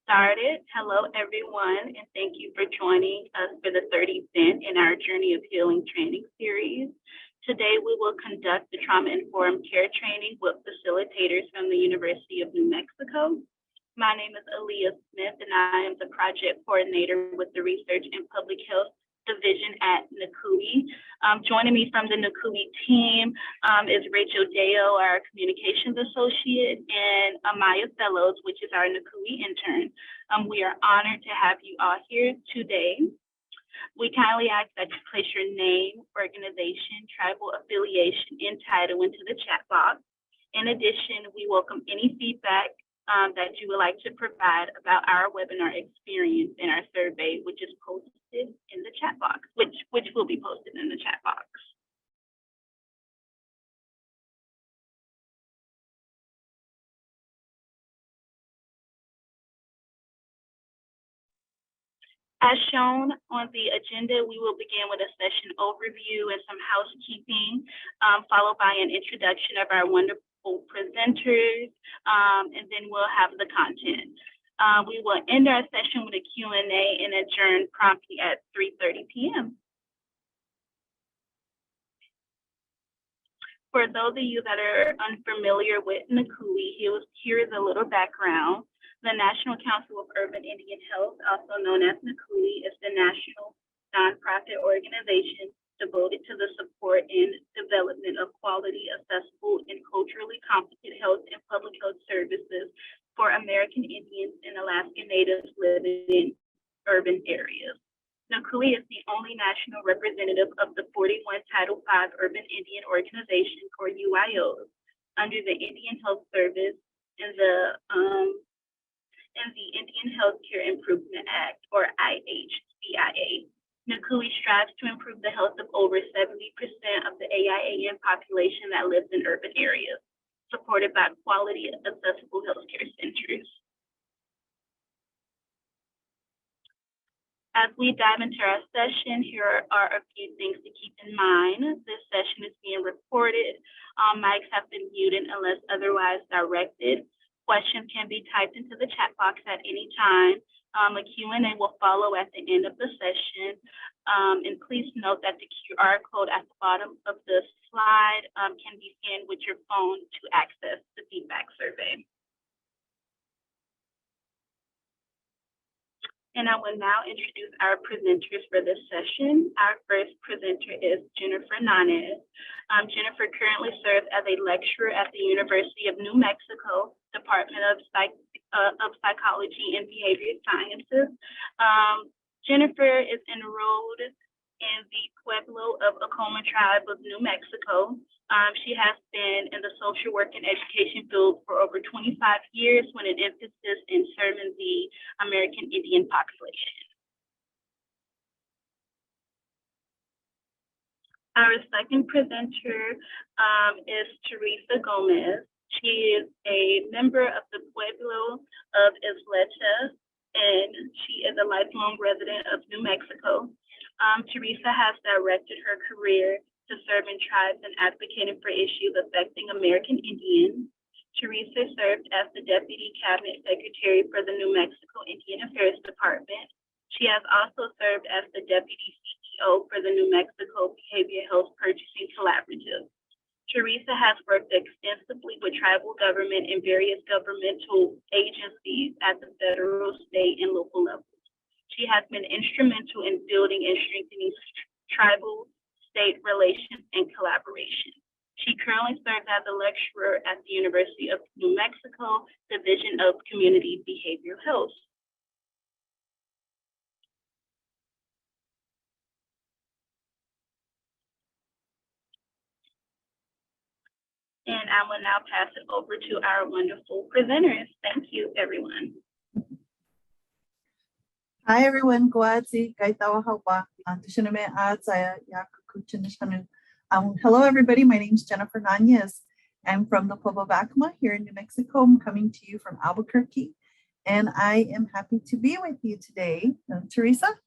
started. Hello, everyone, and thank you for joining us for the 30th event in our Journey of Healing training series. Today, we will conduct the trauma-informed care training with facilitators from the University of New Mexico. My name is Aaliyah Smith, and I am the project coordinator with the Research and Public Health Division at NACUI. Joining me from the NACUI team is Rachel Deo, our communications associate, and Amaya Fellows, which is our NACUI intern. We are honored to have you all here today. We kindly ask that you place your name, organization, tribal affiliation, and title into the chat box. In addition, we welcome any feedback that you would like to provide about our webinar experience in our survey, which is posted in the chat box, which will be posted in the chat box. As shown on the agenda, we will begin with a session overview and some housekeeping, followed by an introduction of our wonderful presenters, and then we'll have the content. We will end our session with a Q&A and adjourn promptly at 3:30 p.m. For those of you that are unfamiliar with NACUI, here is a little background. The National Council of Urban Indian Health, also known as NACUI, is the national nonprofit organization devoted to the support and development of quality, accessible, and culturally competent health and public health services for American Indians and Alaskan Natives living in urban areas. NACUI is the only national representative of the 41 Title V Urban Indian Organizations, or UIOs, under the Indian Health Service and the Indian Healthcare Improvement Act, or IHCIA. NACUI strives to improve the health of over 70% of the AIAN population that lives in urban areas, supported by quality, accessible healthcare centers. As we dive into our session, here are a few things to keep in mind. This session is being recorded. Mics have been muted unless otherwise directed. Questions can be typed into the chat box at any time. A Q&A will follow at the end of the session. And please note that the QR code at the bottom of the slide can be scanned with your phone to access the feedback survey. And I will now introduce our presenters for this session. Our first presenter is Jennifer Nanez. Jennifer currently serves as a lecturer at the University of New Mexico, Department of Psychology and Behavioral Sciences. Jennifer is enrolled in the Pueblo of Acoma tribe of New Mexico. She has been in the social work and education field for over 25 years with an emphasis in serving the American Indian population. Our second presenter is Teresa Gomez. She is a member of the Pueblo of Isleta, and she is a lifelong resident of New Mexico. Teresa has directed her career to serving tribes and advocating for issues affecting American Indians. Teresa served as the Deputy Cabinet Secretary for the New Mexico Indian Affairs Department. She has also served as the Deputy CEO for the New Mexico Behavioral Health Purchasing Collaborative. Teresa has worked extensively with tribal government and various governmental agencies at the federal, state, and local levels. She has been instrumental in building and strengthening tribal state relations and collaboration. She currently serves as a lecturer at the University of New Mexico, Division of Community Behavioral Health. And I will now pass it over to our wonderful presenters. Thank you, everyone. Hi, everyone. Hello, everybody. My name is Jennifer Nanez. I'm from the Pueblo of Acoma here in New Mexico. I'm coming to you from Albuquerque, and I am happy to be with you today. Teresa?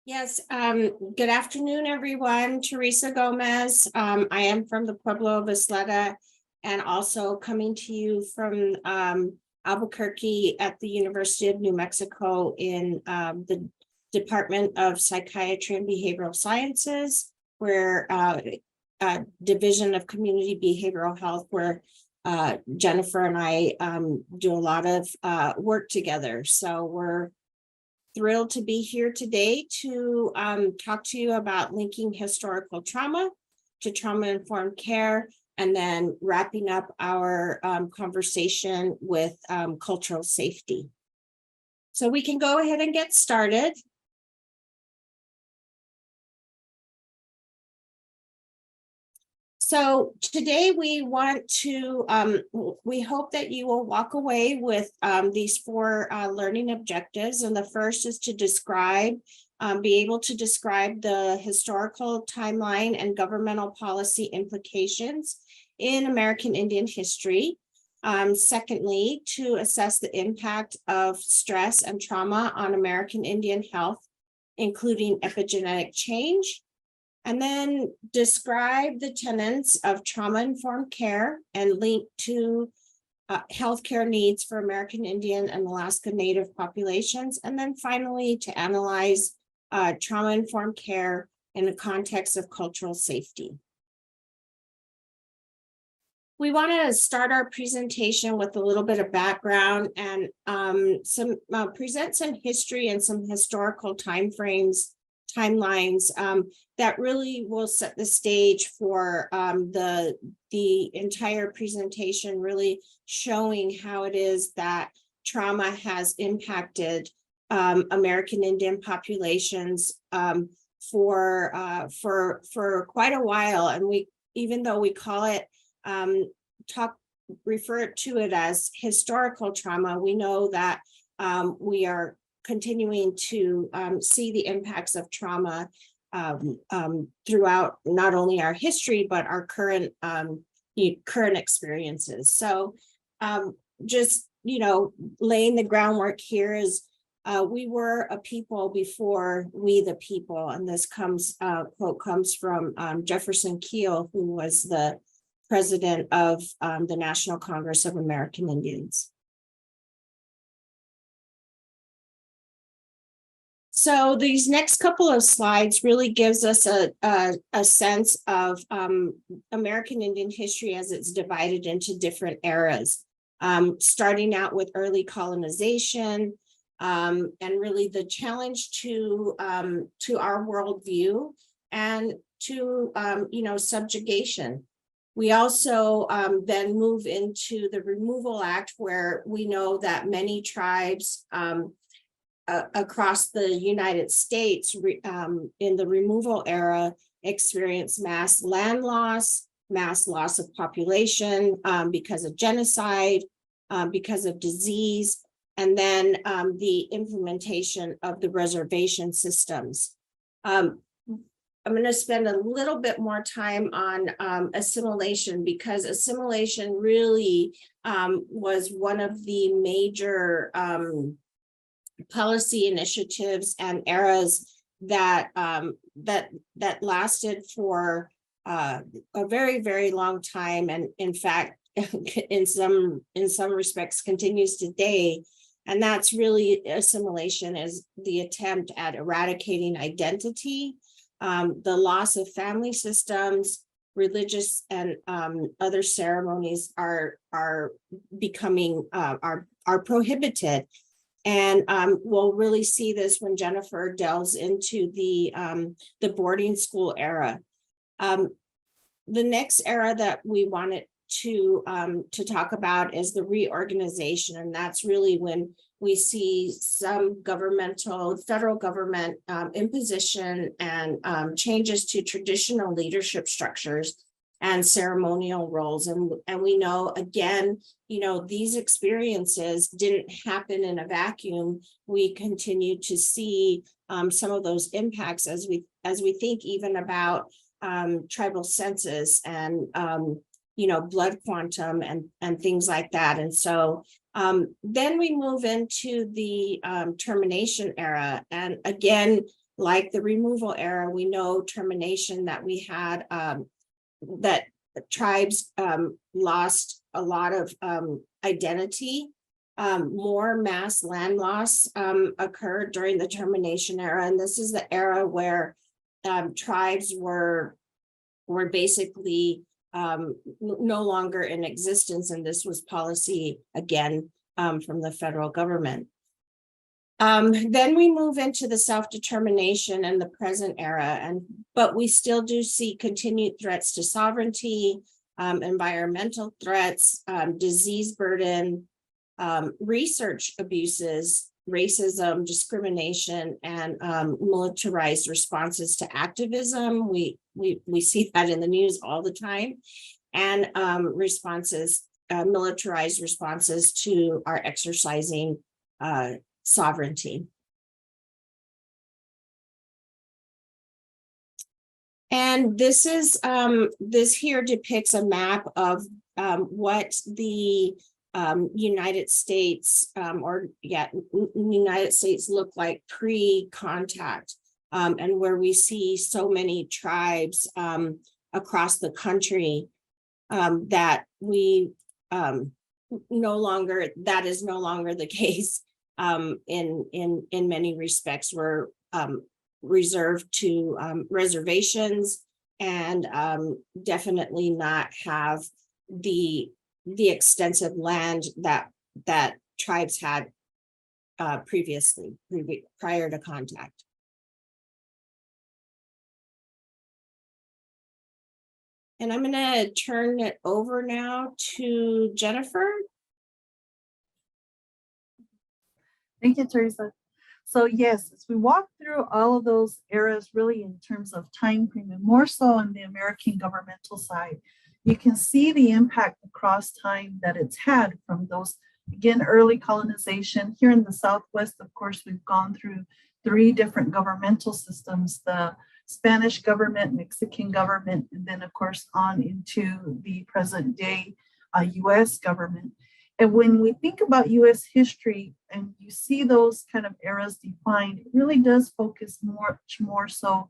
Yes, good afternoon, everyone. Teresa Gomez. I am from the Pueblo of Isleta and also coming to you from Albuquerque at the University of New Mexico in the Department of Psychiatry and Behavioral Sciences, where Division of Community Behavioral Health, where Jennifer and I do a lot of work together. So we're thrilled to be here today to talk to you about linking historical trauma to trauma-informed care, and then wrapping up our conversation with cultural safety. So we can go ahead and get started. So today we want to, we hope that you will walk away with these 4 learning objectives. And the first is to describe, be able to describe the historical timeline and governmental policy implications in American Indian history. Secondly, to assess the impact of stress and trauma on American Indian health, including epigenetic change. And then describe the tenets of trauma-informed care and link to healthcare needs for American Indian and Alaska Native populations. And then finally, to analyze trauma-informed care in the context of cultural safety. We want to start our presentation with a little bit of background and present some history and some historical timelines that really will set the stage for the entire presentation, really showing how it is that trauma has impacted American Indian populations for quite a while. And we, even though we call it refer to it as historical trauma, we know that we are continuing to see the impacts of trauma throughout not only our history, but our current experiences. So just, laying the groundwork here is we were a people before we the people. And this quote comes from Jefferson Keel, who was the president of the National Congress of American Indians. So these next couple of slides really gives us a sense of American Indian history as it's divided into different eras, starting out with early colonization, and really the challenge to our worldview and to subjugation. We also then move into the Removal Act, where we know that many tribes across the United States in the removal era experienced mass land loss, mass loss of population because of genocide, because of disease, and then the implementation of the reservation systems. I'm going to spend a little bit more time on assimilation, because assimilation really was one of the major policy initiatives and eras that lasted for a very, very long time, and in fact, in some respects, continues today. And that's really assimilation, is the attempt at eradicating identity, the loss of family systems, religious and other ceremonies are becoming are prohibited. And we'll really see this when Jennifer delves into the boarding school era. The next era that we wanted to talk about is the reorganization, and that's really when we see some federal government imposition and changes to traditional leadership structures and ceremonial roles. And we know, again, these experiences didn't happen in a vacuum. We continue to see some of those impacts as we think even about tribal census and blood quantum and things like that. And so then we move into the termination era. And again, like the removal era, we know termination that we had, that tribes lost a lot of identity more mass land loss occurred during the termination era. And this is the era where tribes were basically no longer in existence. And this was policy again from the federal government. Then we move into the self-determination and the present era, but we still do see continued threats to sovereignty, environmental threats, disease burden, research abuses, racism, discrimination, and militarized responses to activism. We see that in the news all the time, and militarized responses to our exercising sovereignty. And this is this here depicts a map of what the United States United States look like pre-contact, and where we see so many tribes across the country that we that is no longer the case. In many respects, we're reserved to reservations, and definitely not have the extensive land that tribes had previously, prior to contact. And I'm going to turn it over now to Jennifer. Thank you, Teresa. So yes, as we walk through all of those eras, really in terms of time frame, and more so on the American governmental side, you can see the impact across time that it's had from those, again, early colonization. Here in the Southwest, of course, we've gone through 3 different governmental systems: the Spanish government, Mexican government, and then, of course, on into the present day US government. And when we think about US history and you see those kind of eras defined, it really does focus much more so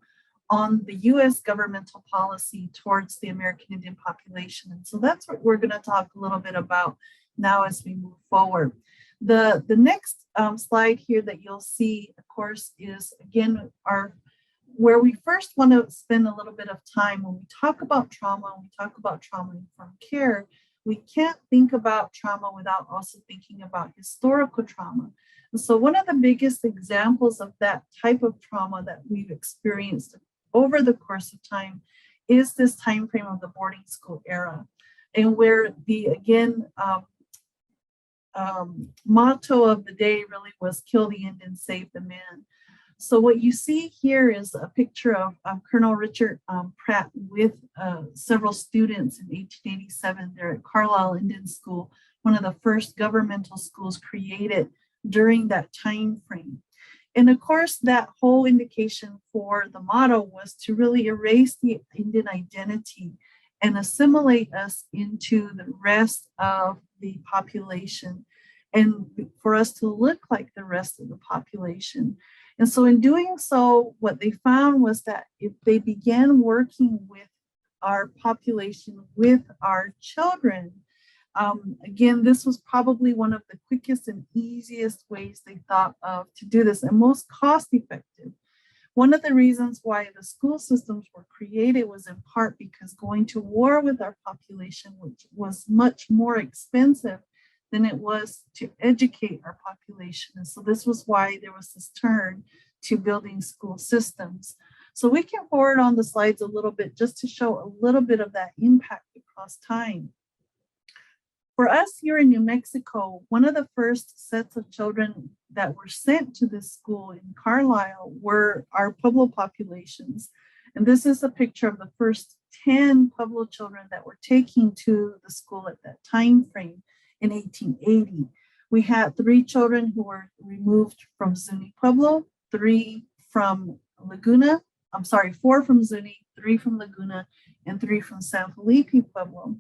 on the US governmental policy towards the American Indian population. And so that's what we're going to talk a little bit about now as we move forward. The next slide here that you'll see, of course, is again where we first want to spend a little bit of time when we talk about trauma, when we talk about trauma-informed care. We can't think about trauma without also thinking about historical trauma. And so one of the biggest examples of that type of trauma that we've experienced over the course of time is this time frame of the boarding school era, and where the, again, motto of the day really was kill the Indian, save the man. So what you see here is a picture of Colonel Richard Pratt with several students in 1887 there at Carlisle Indian School, one of the first governmental schools created during that time frame. And of course, that whole indication for the motto was to really erase the Indian identity and assimilate us into the rest of the population, and for us to look like the rest of the population. And so in doing so, what they found was that if they began working with our population, with our children, again, this was probably one of the quickest and easiest ways they thought of to do this, and most cost effective. One of the reasons why the school systems were created was in part because going to war with our population, which was much more expensive than it was to educate our population. And so this was why there was this turn to building school systems. So we can forward on the slides a little bit just to show a little bit of that impact across time. For us here in New Mexico, one of the first sets of children that were sent to this school in Carlisle were our Pueblo populations. And this is a picture of the first 10 Pueblo children that were taken to the school at that time frame. In 1880, we had 3 children who were removed from Zuni Pueblo, 4 from Zuni, 3 from Laguna, and 3 from San Felipe Pueblo.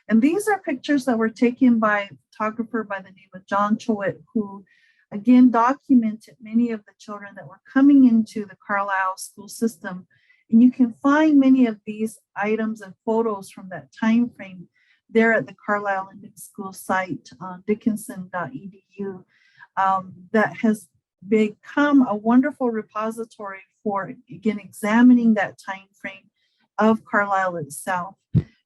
And these are pictures that were taken by a photographer by the name of John Choate, who again documented many of the children that were coming into the Carlisle school system. And you can find many of these items and photos from that time frame. there at the Carlisle Linden School site on dickinson.edu that has become a wonderful repository for, again, examining that time frame of Carlisle itself.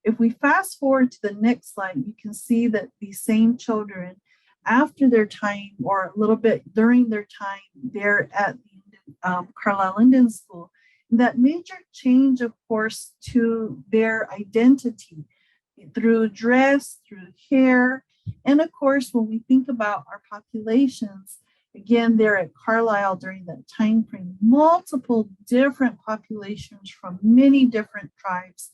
If we fast forward to the next slide, you can see that these same children, after their time or a little bit during their time there at the Carlisle Linden School, that major change, of course, to their identity through dress, through hair, and of course, when we think about our populations, again, there at Carlisle during that time frame, multiple different populations from many different tribes,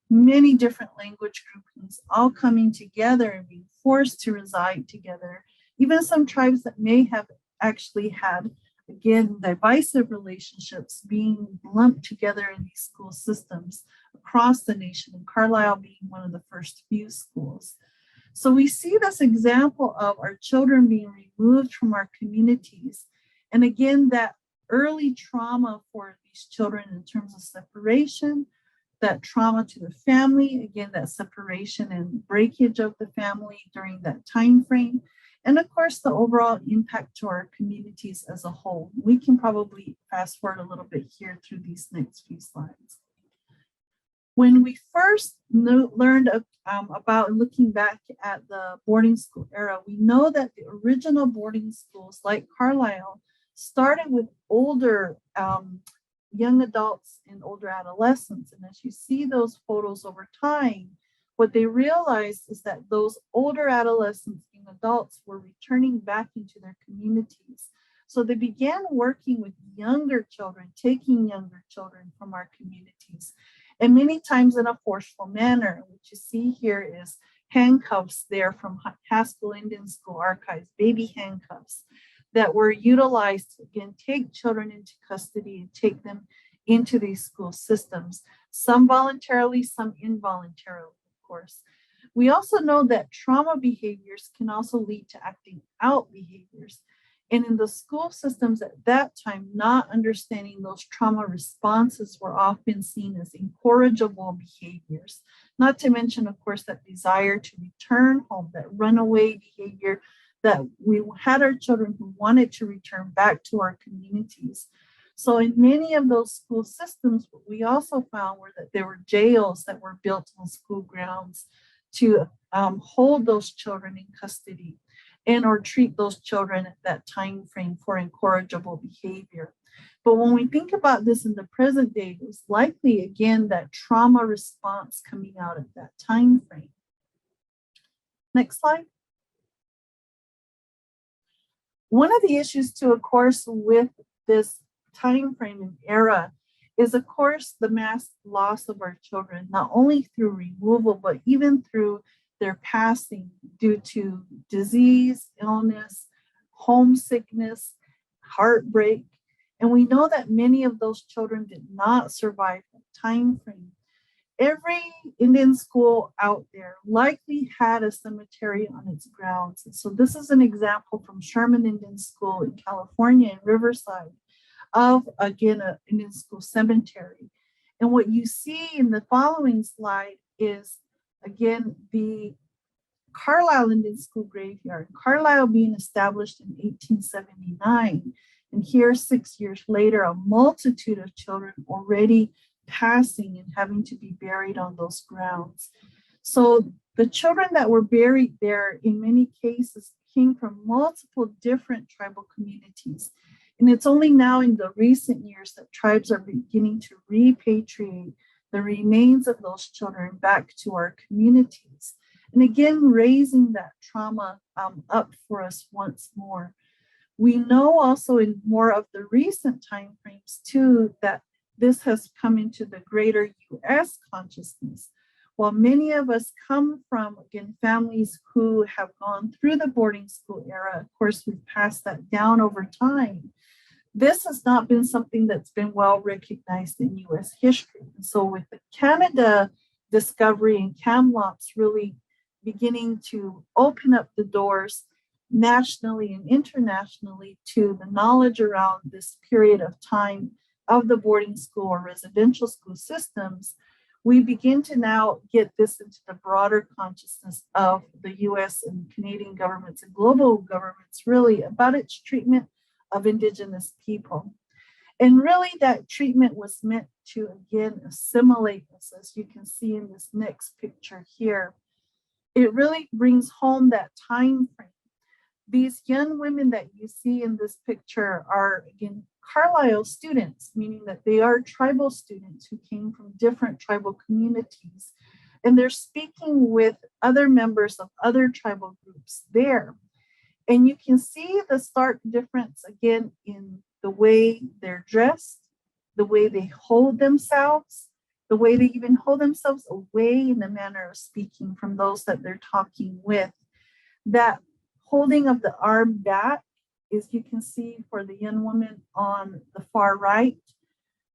many different language groupings, all coming together and being forced to reside together. Even some tribes that may have actually had, again, divisive relationships being lumped together in these school systems across the nation, and Carlisle being one of the first few schools. So we see this example of our children being removed from our communities. And again, that early trauma for these children in terms of separation, that trauma to the family, again, that separation and breakage of the family during that time frame, and of course, the overall impact to our communities as a whole. We can probably fast forward a little bit here through these next few slides. When we first learned about looking back at the boarding school era, we know that the original boarding schools like Carlisle started with older young adults and older adolescents. And as you see those photos over time, what they realized is that those older adolescents and adults were returning back into their communities. So they began working with younger children, taking younger children from our communities, and many times in a forceful manner. What you see here is handcuffs there from Haskell Indian School archives, baby handcuffs that were utilized to, again, take children into custody and take them into these school systems, some voluntarily, some involuntarily, of course. We also know that trauma behaviors can also lead to acting out behaviors. And in the school systems at that time, not understanding those trauma responses were often seen as incorrigible behaviors. Not to mention, of course, that desire to return home, that runaway behavior, that we had our children who wanted to return back to our communities. So in many of those school systems, what we also found were that there were jails that were built on school grounds to hold those children in custody and or treat those children at that time frame for incorrigible behavior. But when we think about this in the present day, it was likely, again, that trauma response coming out at that time frame. Next slide. One of the issues too, of course, with this time frame and era is, of course, the mass loss of our children, not only through removal, but even through their passing due to disease, illness, homesickness, heartbreak. And we know that many of those children did not survive that time frame. Every Indian school out there likely had a cemetery on its grounds. And so this is an example from Sherman Indian School in California in Riverside of, again, an Indian school cemetery. And what you see in the following slide is, again, the Carlisle Indian School graveyard. Carlisle being established in 1879. And here, 6 years later, a multitude of children already passing and having to be buried on those grounds. So the children that were buried there, in many cases, came from multiple different tribal communities. And it's only now in the recent years that tribes are beginning to repatriate the remains of those children back to our communities. And again, raising that trauma up for us once more. We know also in more of the recent time frames too, that this has come into the greater US consciousness. While many of us come from, again, families who have gone through the boarding school era, of course, we've passed that down over time. This has not been something that's been well recognized in US history. And so with the Canada discovery and Kamloops really beginning to open up the doors nationally and internationally to the knowledge around this period of time of the boarding school or residential school systems, we begin to now get this into the broader consciousness of the US and Canadian governments and global governments really about its treatment of Indigenous people. And really that treatment was meant to, again, assimilate us, as you can see in this next picture here. It really brings home that time frame. These young women that you see in this picture are, again, Carlisle students, meaning that they are tribal students who came from different tribal communities. And they're speaking with other members of other tribal groups there. And you can see the stark difference, again, in the way they're dressed, the way they hold themselves, the way they even hold themselves away in the manner of speaking from those that they're talking with. That holding of the arm back, as you can see for the young woman on the far right,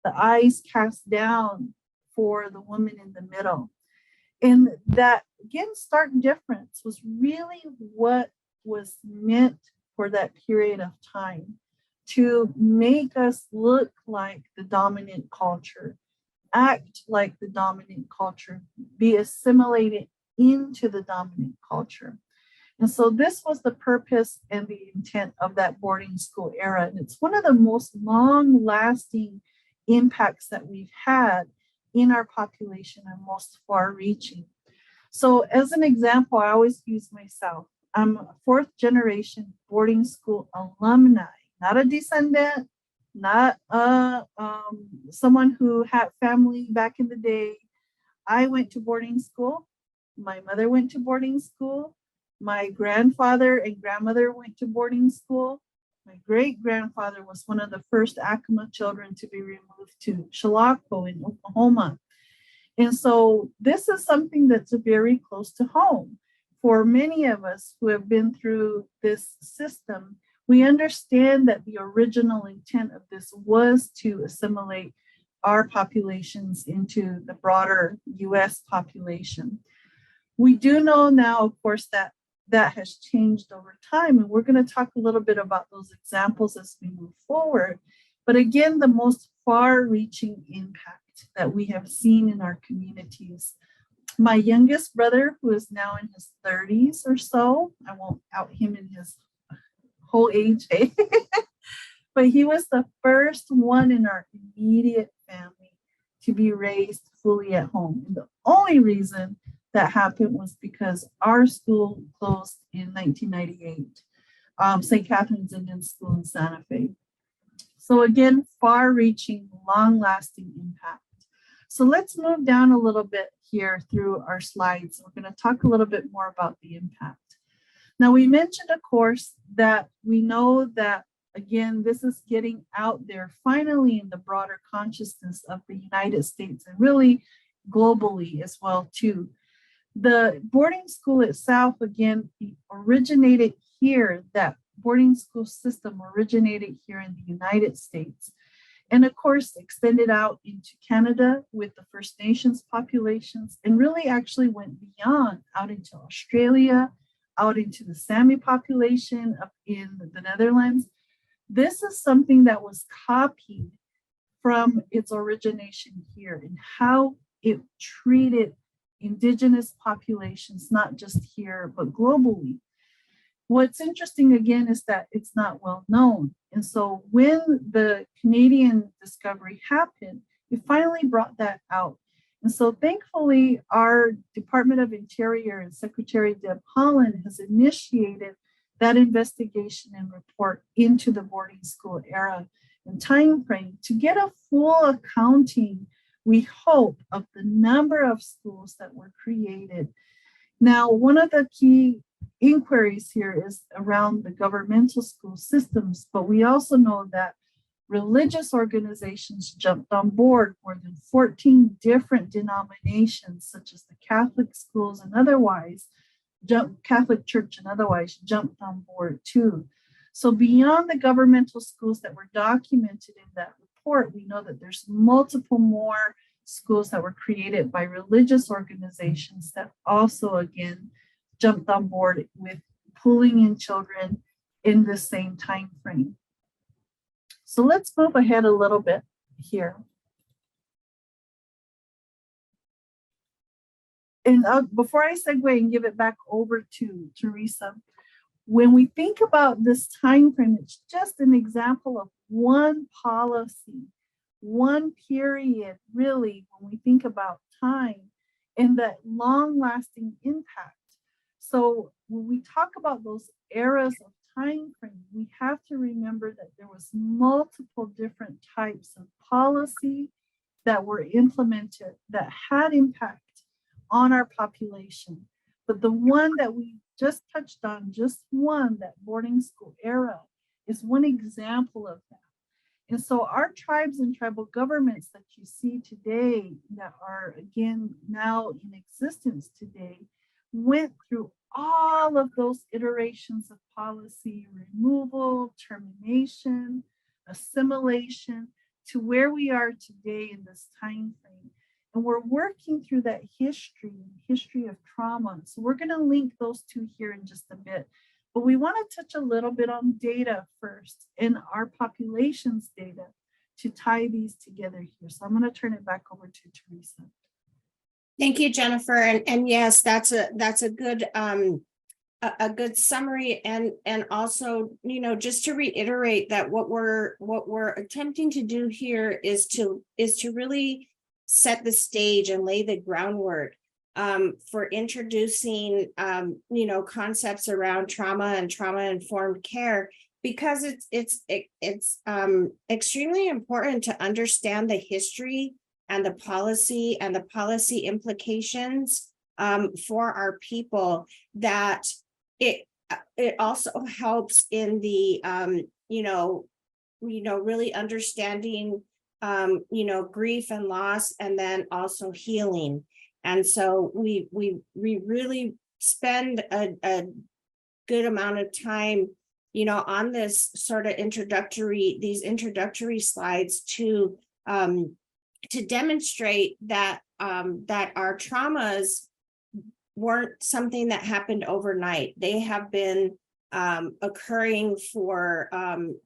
the eyes cast down for the woman in the middle. And that, again, stark difference was really what was meant for that period of time, to make us look like the dominant culture, act like the dominant culture, be assimilated into the dominant culture. And so this was the purpose and the intent of that boarding school era. And it's one of the most long-lasting impacts that we've had in our population and most far-reaching. So as an example, I always use myself. I'm a fourth generation boarding school alumni, not a descendant, not someone who had family back in the day. I went to boarding school. My mother went to boarding school. My grandfather and grandmother went to boarding school. My great-grandfather was one of the first Acoma children to be removed to Chilocco in Oklahoma. And so this is something that's very close to home. For many of us who have been through this system, we understand that the original intent of this was to assimilate our populations into the broader US population. We do know now, of course, that that has changed over time, and we're going to talk a little bit about those examples as we move forward. But again, the most far-reaching impact that we have seen in our communities. My youngest brother, who is now in his 30s or so, I won't out him in his whole age, but he was the first one in our immediate family to be raised fully at home. And the only reason that happened was because our school closed in 1998, St. Catherine's Indian School in Santa Fe. So again, far-reaching, long-lasting impact. So let's move down a little bit here through our slides. We're going to talk a little bit more about the impact. Now, we mentioned, of course, that we know that, again, this is getting out there finally in the broader consciousness of the United States and really globally as well, too. The boarding school itself, again, originated here. That boarding school system originated here in the United States. And of course, extended out into Canada with the First Nations populations, and really actually went beyond out into Australia, out into the Sami population up in the Netherlands. This is something that was copied from its origination here and how it treated Indigenous populations, not just here, but globally. What's interesting, again, is that it's not well known. And so when the Canadian discovery happened, it finally brought that out. And so thankfully, our Department of Interior and Secretary Deb Haaland has initiated that investigation and report into the boarding school era and time frame to get a full accounting, we hope, of the number of schools that were created. Now, one of the key inquiries here is around the governmental school systems, but we also know that religious organizations jumped on board. More than 14 different denominations, such as the Catholic schools and otherwise, Catholic Church and otherwise, jumped on board too. So beyond the governmental schools that were documented in that report, we know that there's multiple more schools that were created by religious organizations that also, again, jumped on board with pulling in children in the same time frame. So let's move ahead a little bit here. and before I segue and give it back over to Teresa, when we think about this time frame, it's just an example of one policy, one period, really, when we think about time and that long-lasting impact. So when we talk about those eras of time frame, we have to remember that there was multiple different types of policy that were implemented that had impact on our population. But the one that we just touched on, just one, that boarding school era, is one example of that. And so our tribes and tribal governments that you see today, that are again now in existence today, went through all of those iterations of policy removal, termination, assimilation, to where we are today in this time frame. And we're working through that history of trauma. So we're going to link those two here in just a bit. But we want to touch a little bit on data first, and our population's data, to tie these together here. So I'm going to turn it back over to Teresa. Thank you, Jennifer. And yes, that's a good good summary, and also, you know, just to reiterate that what we're attempting to do here is to really set the stage and lay the groundwork for introducing you know, concepts around trauma and trauma-informed care, because it's extremely important to understand the history and the policy implications for our people. That it also helps in the you know, really understanding you know, grief and loss, and then also healing. And so we really spend a good amount of time, you know, on this sort of these introductory slides to demonstrate that that our traumas weren't something that happened overnight. They have been occurring for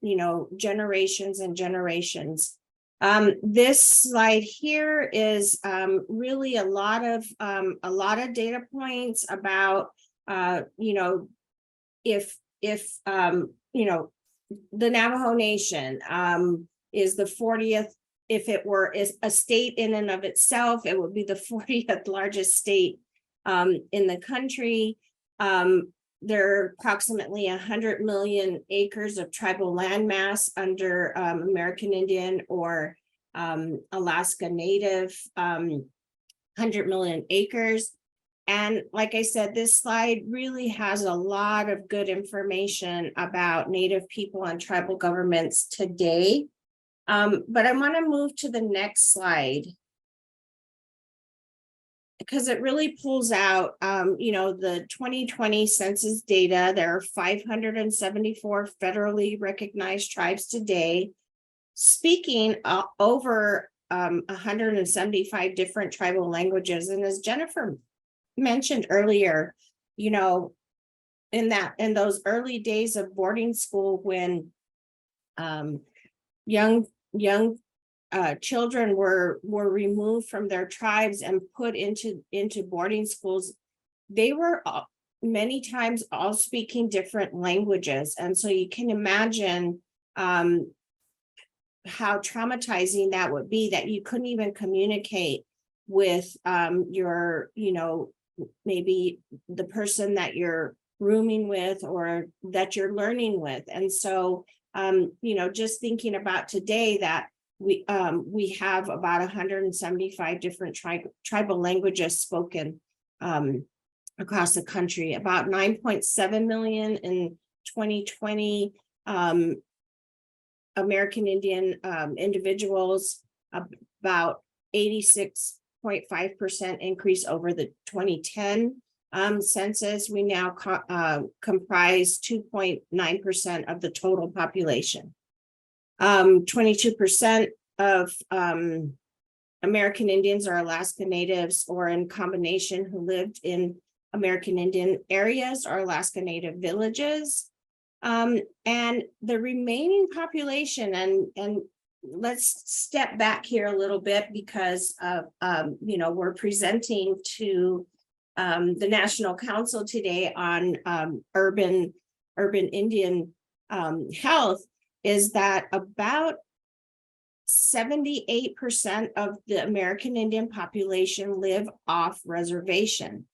you know, generations and generations. This slide here is really a lot of data points about you know, if you know, the Navajo Nation is the 40th. If it were a state in and of itself, it would be the 40th largest state in the country. There are approximately 100 million acres of tribal landmass under American Indian or Alaska Native, 100 million acres. And like I said, this slide really has a lot of good information about Native people and tribal governments today. But I want to move to the next slide, because it really pulls out, you know, the 2020 census data. There are 574 federally recognized tribes today, speaking over 175 different tribal languages. And as Jennifer mentioned earlier, you know, in those early days of boarding school, when young children were removed from their tribes and put into boarding schools, they were many times all speaking different languages. And so you can imagine how traumatizing that would be, that you couldn't even communicate with your, you know, maybe the person that you're rooming with or that you're learning with. And so you know, just thinking about today that we have about 175 different tribal languages spoken across the country, about 9.7 million in 2020 American Indian individuals, about 86.5% increase over the 2010 census. We now comprise 2.9% of the total population. 22% of American Indians are Alaska Natives or in combination who lived in American Indian areas or Alaska Native villages. And the remaining population, and let's step back here a little bit, because you know, we're presenting to the National Council today on urban Indian health is that about 78% of the American Indian population live off reservation.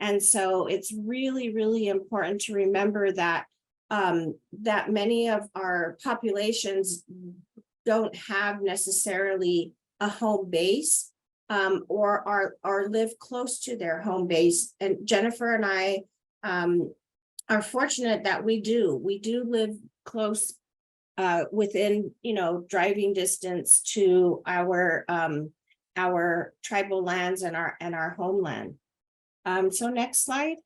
And so it's really, really important to remember that that many of our populations don't have necessarily a home base or live close to their home base. And Jennifer and I are fortunate that we do live close within, driving distance to our tribal lands and our homeland. So next slide.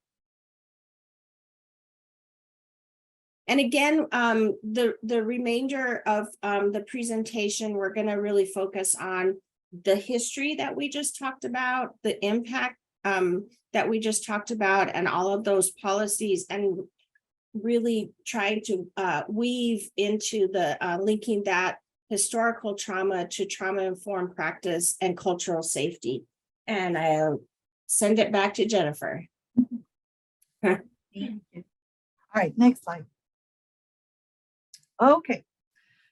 And again, the remainder of the presentation, we're going to really focus on the history that we just talked about, the impact that we just talked about, and all of those policies, and really trying to weave into the linking that historical trauma to trauma-informed practice and cultural safety. And I'll send it back to Jennifer. Thank you. All right, next slide. Okay,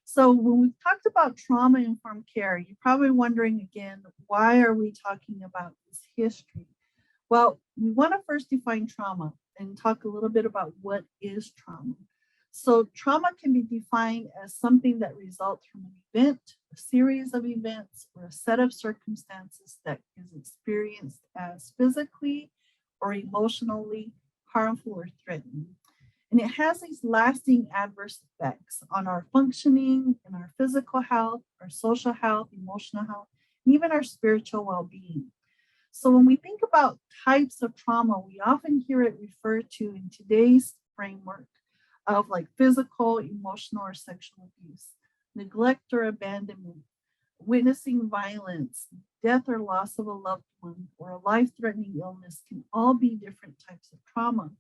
so when we talked about trauma-informed care, you're probably wondering again, why are we talking about this history? Well, we want to first define trauma and talk a little bit about what is trauma. So trauma can be defined as something that results from an event, a series of events, or a set of circumstances that is experienced as physically or emotionally harmful or threatening. And it has these lasting adverse effects on our functioning and our physical health, our social health, emotional health, and even our spiritual well-being. So when we think about types of trauma, we often hear it referred to in today's framework of like physical, emotional, or sexual abuse, neglect or abandonment, witnessing violence, death or loss of a loved one, or a life-threatening illness can all be different types of trauma.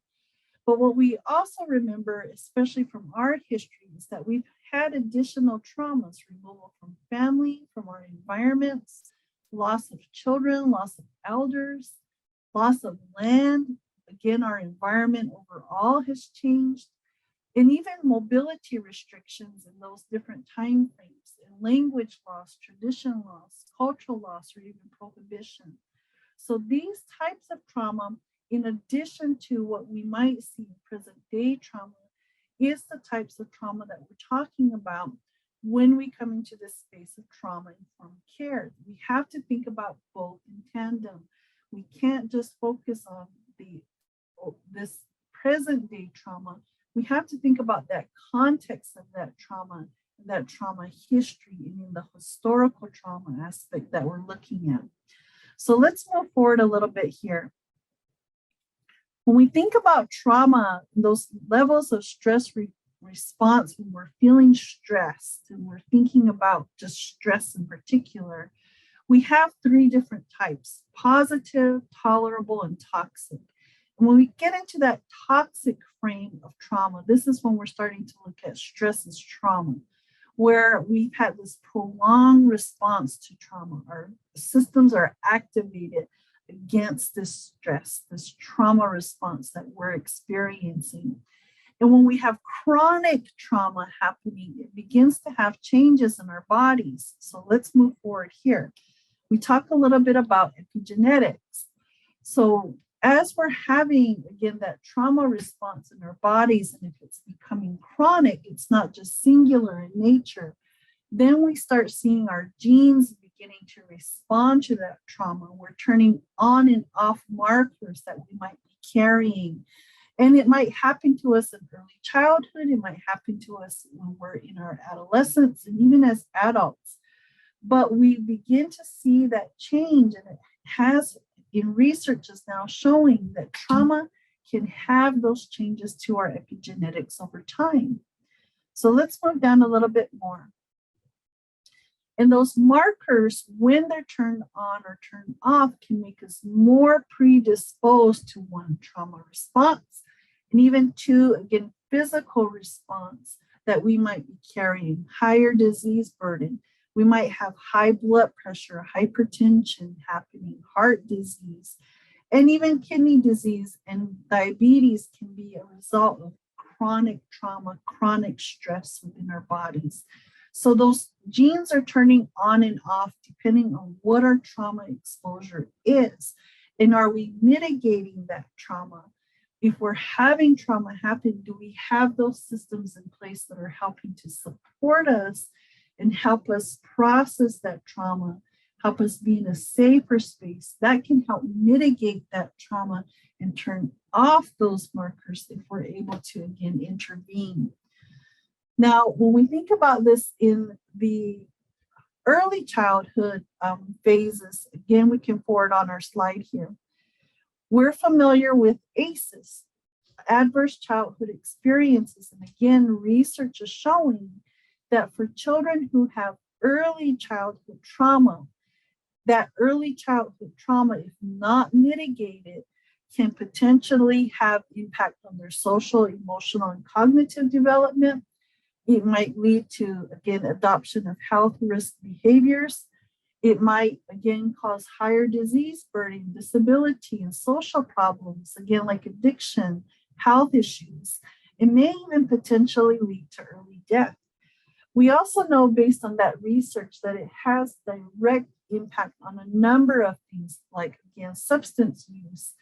But what we also remember, especially from our history, is that we've had additional traumas, removal from family, from our environments, loss of children, loss of elders, loss of land. Again, our environment overall has changed, and even mobility restrictions in those different time frames, and language loss, tradition loss, cultural loss, or even prohibition. So these types of trauma, in addition to what we might see in present day trauma, is the types of trauma that we're talking about when we come into this space of trauma-informed care. We have to think about both in tandem. We can't just focus on this present day trauma. We have to think about that context of that trauma, that trauma history, and in the historical trauma aspect that we're looking at. So let's move forward a little bit here. When we think about trauma, those levels of stress response, when we're feeling stressed and we're thinking about just stress in particular, we have three different types: positive, tolerable, and toxic. And when we get into that toxic frame of trauma, this is when we're starting to look at stress as trauma, where we've had this prolonged response to trauma. Our systems are activated against this stress, this trauma response that we're experiencing. And when we have chronic trauma happening, it begins to have changes in our bodies. So let's move forward here. We talk a little bit about epigenetics. So as we're having, again, that trauma response in our bodies, and if it's becoming chronic, it's not just singular in nature, then we start seeing our genes beginning to respond to that trauma. We're turning on and off markers that we might be carrying. And it might happen to us in early childhood. It might happen to us when we're in our adolescence and even as adults. But we begin to see that change, and it has, in research, is now showing that trauma can have those changes to our epigenetics over time. So let's move down a little bit more. And those markers, when they're turned on or turned off, can make us more predisposed to one, trauma response, and even two, again, physical response that we might be carrying, higher disease burden. We might have high blood pressure, hypertension happening, heart disease. And even kidney disease and diabetes can be a result of chronic trauma, chronic stress within our bodies. So those genes are turning on and off depending on what our trauma exposure is. And are we mitigating that trauma? If we're having trauma happen, do we have those systems in place that are helping to support us and help us process that trauma, help us be in a safer space that can help mitigate that trauma and turn off those markers if we're able to, again, intervene. Now, when we think about this in the early childhood phases, again, we can forward on our slide here. We're familiar with ACEs, adverse childhood experiences. And again, research is showing that for children who have early childhood trauma, that early childhood trauma, if not mitigated, can potentially have impact on their social, emotional, and cognitive development. It might lead to, again, adoption of health risk behaviors. It might, again, cause higher disease burden, disability, and social problems, again, like addiction, health issues. It may even potentially lead to early death. We also know, based on that research, that it has direct impact on a number of things, like, again, substance use,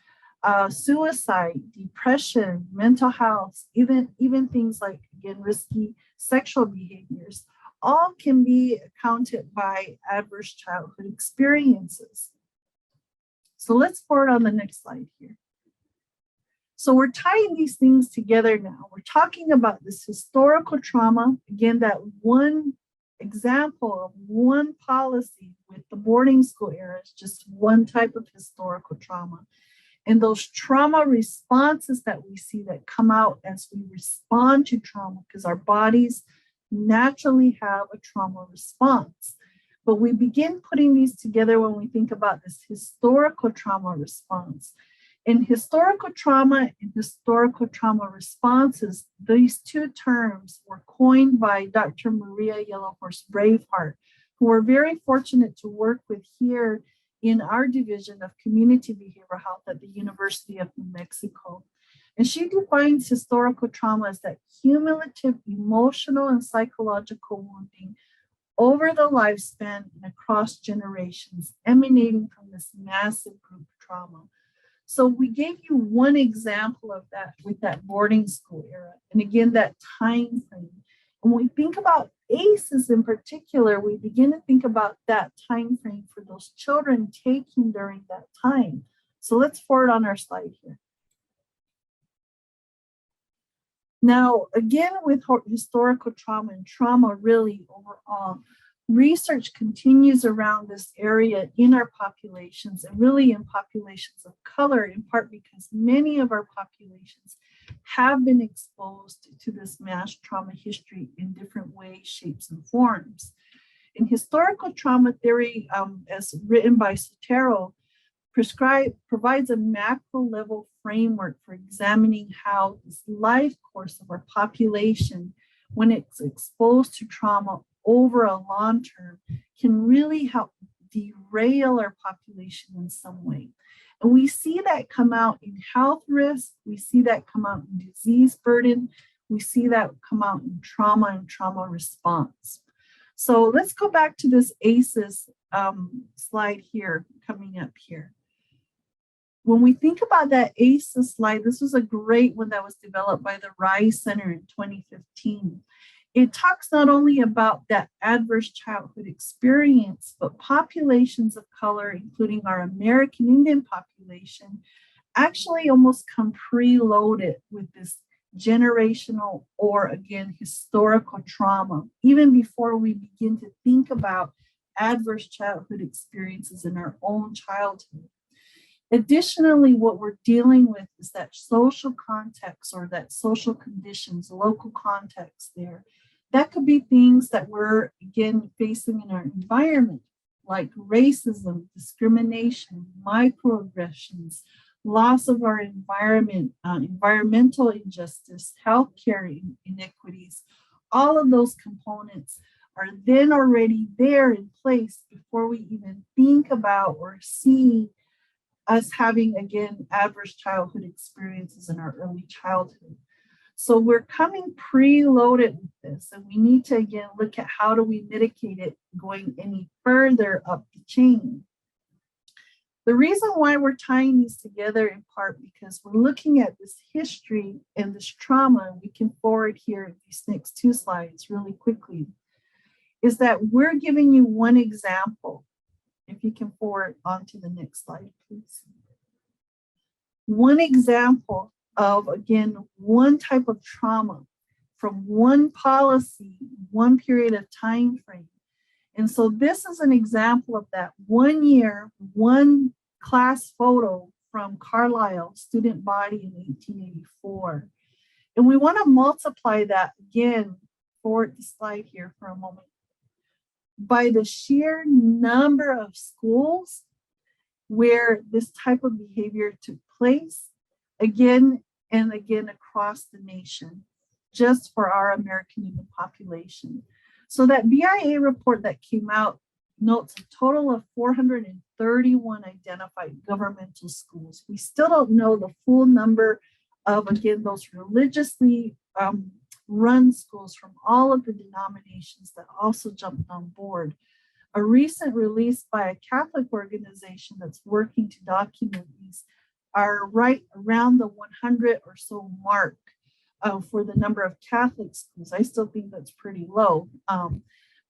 suicide, depression, mental health, even things like, again, risky sexual behaviors, all can be accounted by adverse childhood experiences. So let's forward on the next slide here. So we're tying these things together now. We're talking about this historical trauma. Again, that one example of one policy with the boarding school era is just one type of historical trauma. And those trauma responses that we see that come out as we respond to trauma, because our bodies naturally have a trauma response. But we begin putting these together when we think about this historical trauma response. In historical trauma and historical trauma responses, these two terms were coined by Dr. Maria Yellowhorse Braveheart, who we're very fortunate to work with here in our division of community behavioral health at the University of New Mexico. And she defines historical trauma as that cumulative emotional and psychological wounding over the lifespan and across generations, emanating from this massive group trauma. So we gave you one example of that with that boarding school era. And again, that time frame. And when we think about ACEs in particular, we begin to think about that time frame for those children taking during that time. So let's forward on our slide here. Now, again, with historical trauma and trauma really overall, research continues around this area in our populations and really in populations of color, in part because many of our populations have been exposed to this mass trauma history in different ways, shapes, and forms. In historical trauma theory, as written by Sotero, provides a macro level framework for examining how this life course of our population, when it's exposed to trauma over a long term, can really help derail our population in some way. And we see that come out in health risk, we see that come out in disease burden, we see that come out in trauma and trauma response. So let's go back to this ACEs slide here, coming up here. When we think about that ACEs slide, this was a great one that was developed by the Rise Center in 2015. It talks not only about that adverse childhood experience, but populations of color, including our American Indian population, actually almost come preloaded with this generational or, again, historical trauma, even before we begin to think about adverse childhood experiences in our own childhood. Additionally, what we're dealing with is that social context or that social conditions, local context there. That could be things that we're, again, facing in our environment, like racism, discrimination, microaggressions, loss of our environment, environmental injustice, healthcare inequities. All of those components are then already there in place before we even think about or see us having, again, adverse childhood experiences in our early childhood. So we're coming preloaded with this, and we need to, again, look at how do we mitigate it going any further up the chain. The reason why we're tying these together in part because we're looking at this history and this trauma, we can forward here these next two slides really quickly, is that we're giving you one example. If you can forward on to the next slide, please. One example of, again, one type of trauma from one policy, one period of time frame. And so this is an example of that 1 year, one class photo from Carlisle student body in 1884. And we want to multiply that again, forward the slide here for a moment, by the sheer number of schools where this type of behavior took place again and again across the nation, just for our American Indian population. So that BIA report that came out notes a total of 431 identified governmental schools. We still don't know the full number of, again, those religiously run schools from all of the denominations that also jumped on board. A recent release by a Catholic organization that's working to document these are right around the 100 or so mark for the number of Catholic schools. I still think that's pretty low.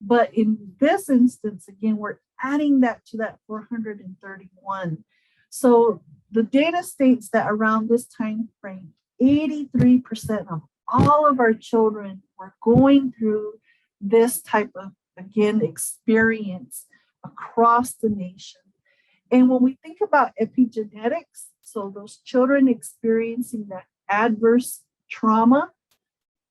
But in this instance, again, we're adding that to that 431. So the data states that around this time frame, 83% of all of our children were going through this type of, again, experience across the nation. And when we think about epigenetics, so those children experiencing that adverse trauma,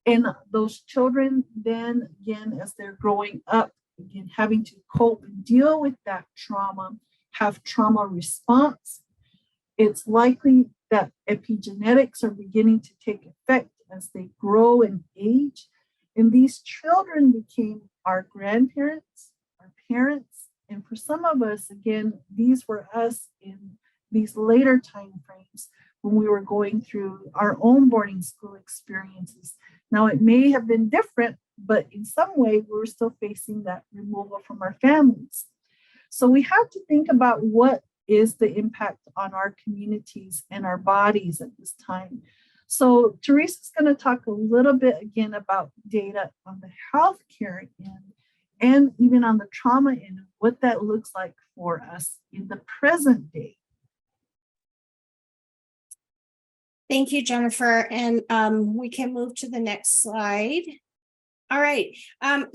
and those children then, again, as they're growing up, again, having to cope and deal with that trauma, have trauma response, it's likely that epigenetics are beginning to take effect as they grow and age. And these children became our grandparents, our parents, and for some of us, again, these were us in these later time frames when we were going through our own boarding school experiences. Now, it may have been different, but in some way, we're still facing that removal from our families. So we have to think about what is the impact on our communities and our bodies at this time. So Teresa's going to talk a little bit again about data on the healthcare end and even on the trauma end, what that looks like for us in the present day. Thank you, Jennifer. And we can move to the next slide. All right.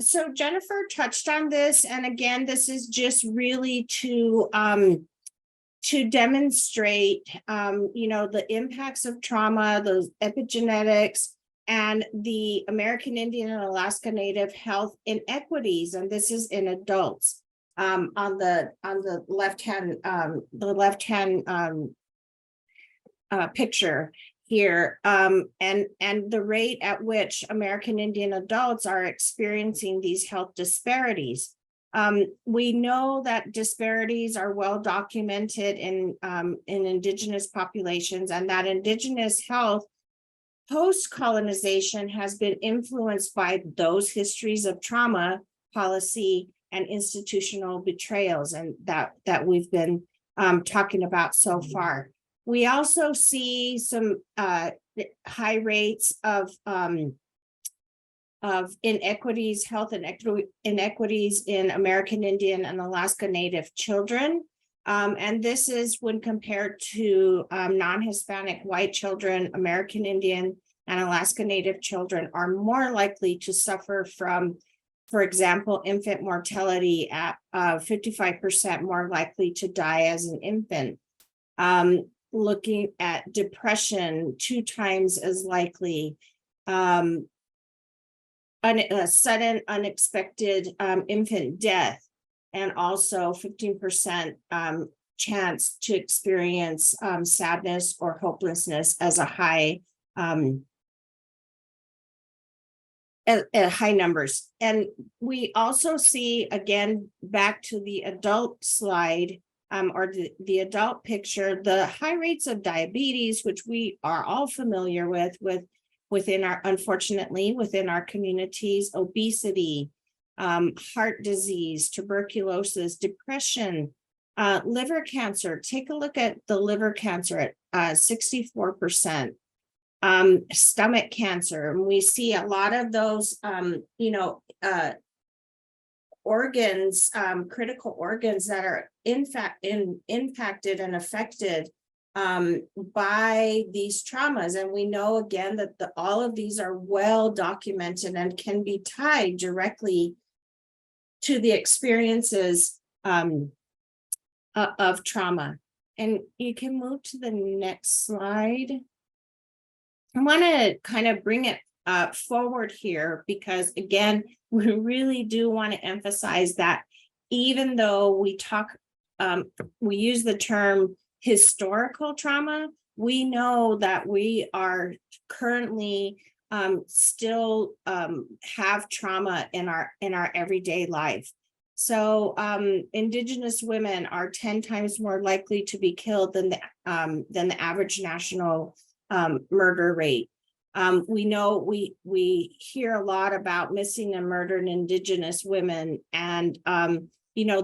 So Jennifer touched on this. And again, this is just really to demonstrate, the impacts of trauma, those epigenetics, and the American Indian and Alaska Native health inequities. And this is in adults. On the left-hand picture here, and the rate at which American Indian adults are experiencing these health disparities. We know that disparities are well documented in Indigenous populations, and that Indigenous health post-colonization has been influenced by those histories of trauma, policy, and institutional betrayals, and that we've been talking about so far. We also see some high rates of inequities, health inequities in American Indian and Alaska Native children. And this is when compared to non-Hispanic white children, American Indian and Alaska Native children are more likely to suffer from, for example, infant mortality at 55% more likely to die as an infant. Looking at depression, 2 times as likely, a sudden unexpected infant death, and also 15% chance to experience sadness or hopelessness as a high at high numbers. And we also see, again, back to the adult slide, or the adult picture, the high rates of diabetes, which we are all familiar within our, unfortunately, within our communities, obesity, heart disease, tuberculosis, depression, liver cancer. Take a look at the liver cancer at 64%. Stomach cancer, and we see a lot of those, organs, critical organs that are in fact impacted and affected by these traumas. And we know again that all of these are well documented and can be tied directly to the experiences of trauma. And you can move to the next slide. I want to kind of bring it forward here because, again, we really do want to emphasize that even though we use the term historical trauma, we know that we are currently still have trauma in our everyday life. So Indigenous women are 10 times more likely to be killed than the average national murder rate. We know we hear a lot about missing and murdered Indigenous women, and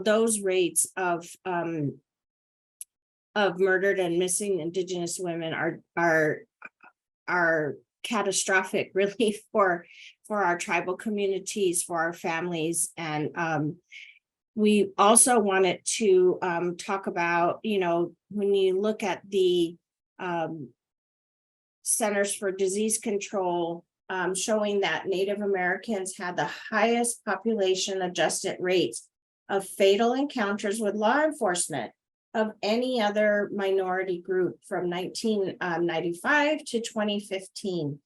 those rates of murdered and missing Indigenous women are catastrophic, really, for our tribal communities, for our families. And we also wanted to talk about, when you look at the Centers for Disease Control, showing that Native Americans had the highest population adjusted rates of fatal encounters with law enforcement of any other minority group from 1995 to 2015.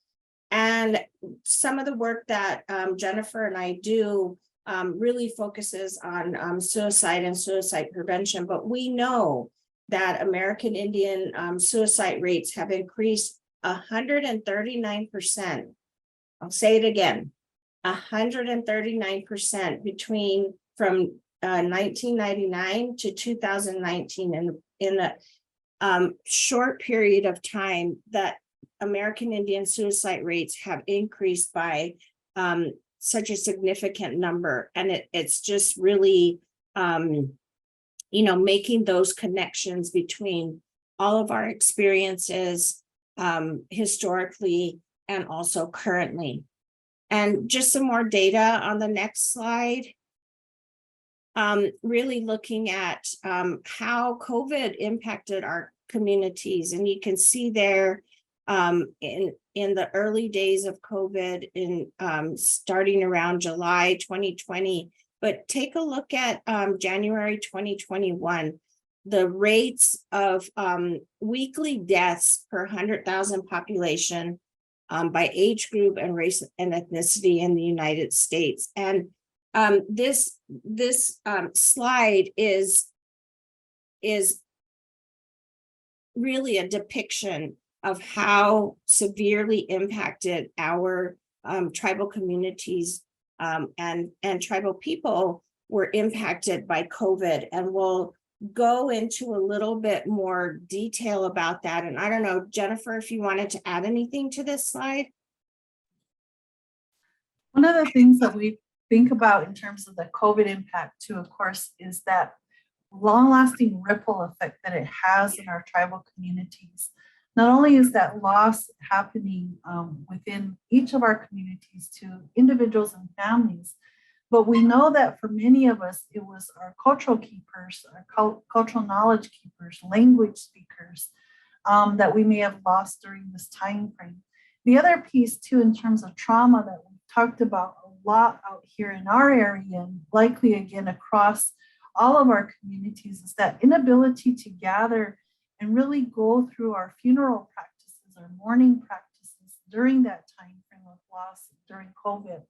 And some of the work that Jennifer and I do really focuses on suicide and suicide prevention, but we know that American Indian suicide rates have increased 139%. I'll say it again, 139% from 1999 to 2019, in a short period of time that American Indian suicide rates have increased by such a significant number. And it's just really, making those connections between all of our experiences historically and also currently. And just some more data on the next slide. Really looking at how COVID impacted our communities. And you can see there in the early days of COVID, starting around July 2020, but take a look at January 2021. The rates of weekly deaths per 100,000 population by age group and race and ethnicity in the United States. And this slide is really a depiction of how severely impacted our tribal communities and tribal people were impacted by COVID. And we'll go into a little bit more detail about that. And I don't know, Jennifer, if you wanted to add anything to this slide. One of the things that we think about in terms of the COVID impact too, of course, is that long-lasting ripple effect that it has in our tribal communities. Not only is that loss happening within each of our communities to individuals and families, but we know that for many of us, it was our cultural keepers, our cultural knowledge keepers, language speakers that we may have lost during this time frame. The other piece too, in terms of trauma that we've talked about a lot out here in our area, and likely again across all of our communities, is that inability to gather and really go through our funeral practices, our mourning practices during that time frame of loss during COVID.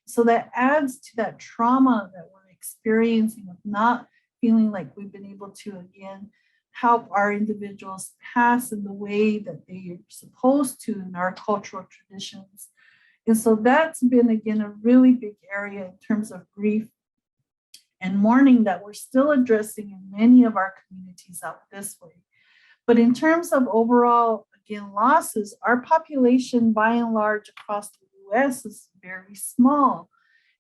So that adds to that trauma that we're experiencing of not feeling like we've been able to, again, help our individuals pass in the way that they are supposed to in our cultural traditions. And so that's been, again, a really big area in terms of grief and mourning that we're still addressing in many of our communities out this way. But in terms of overall, again, losses, our population by and large across the US is very small.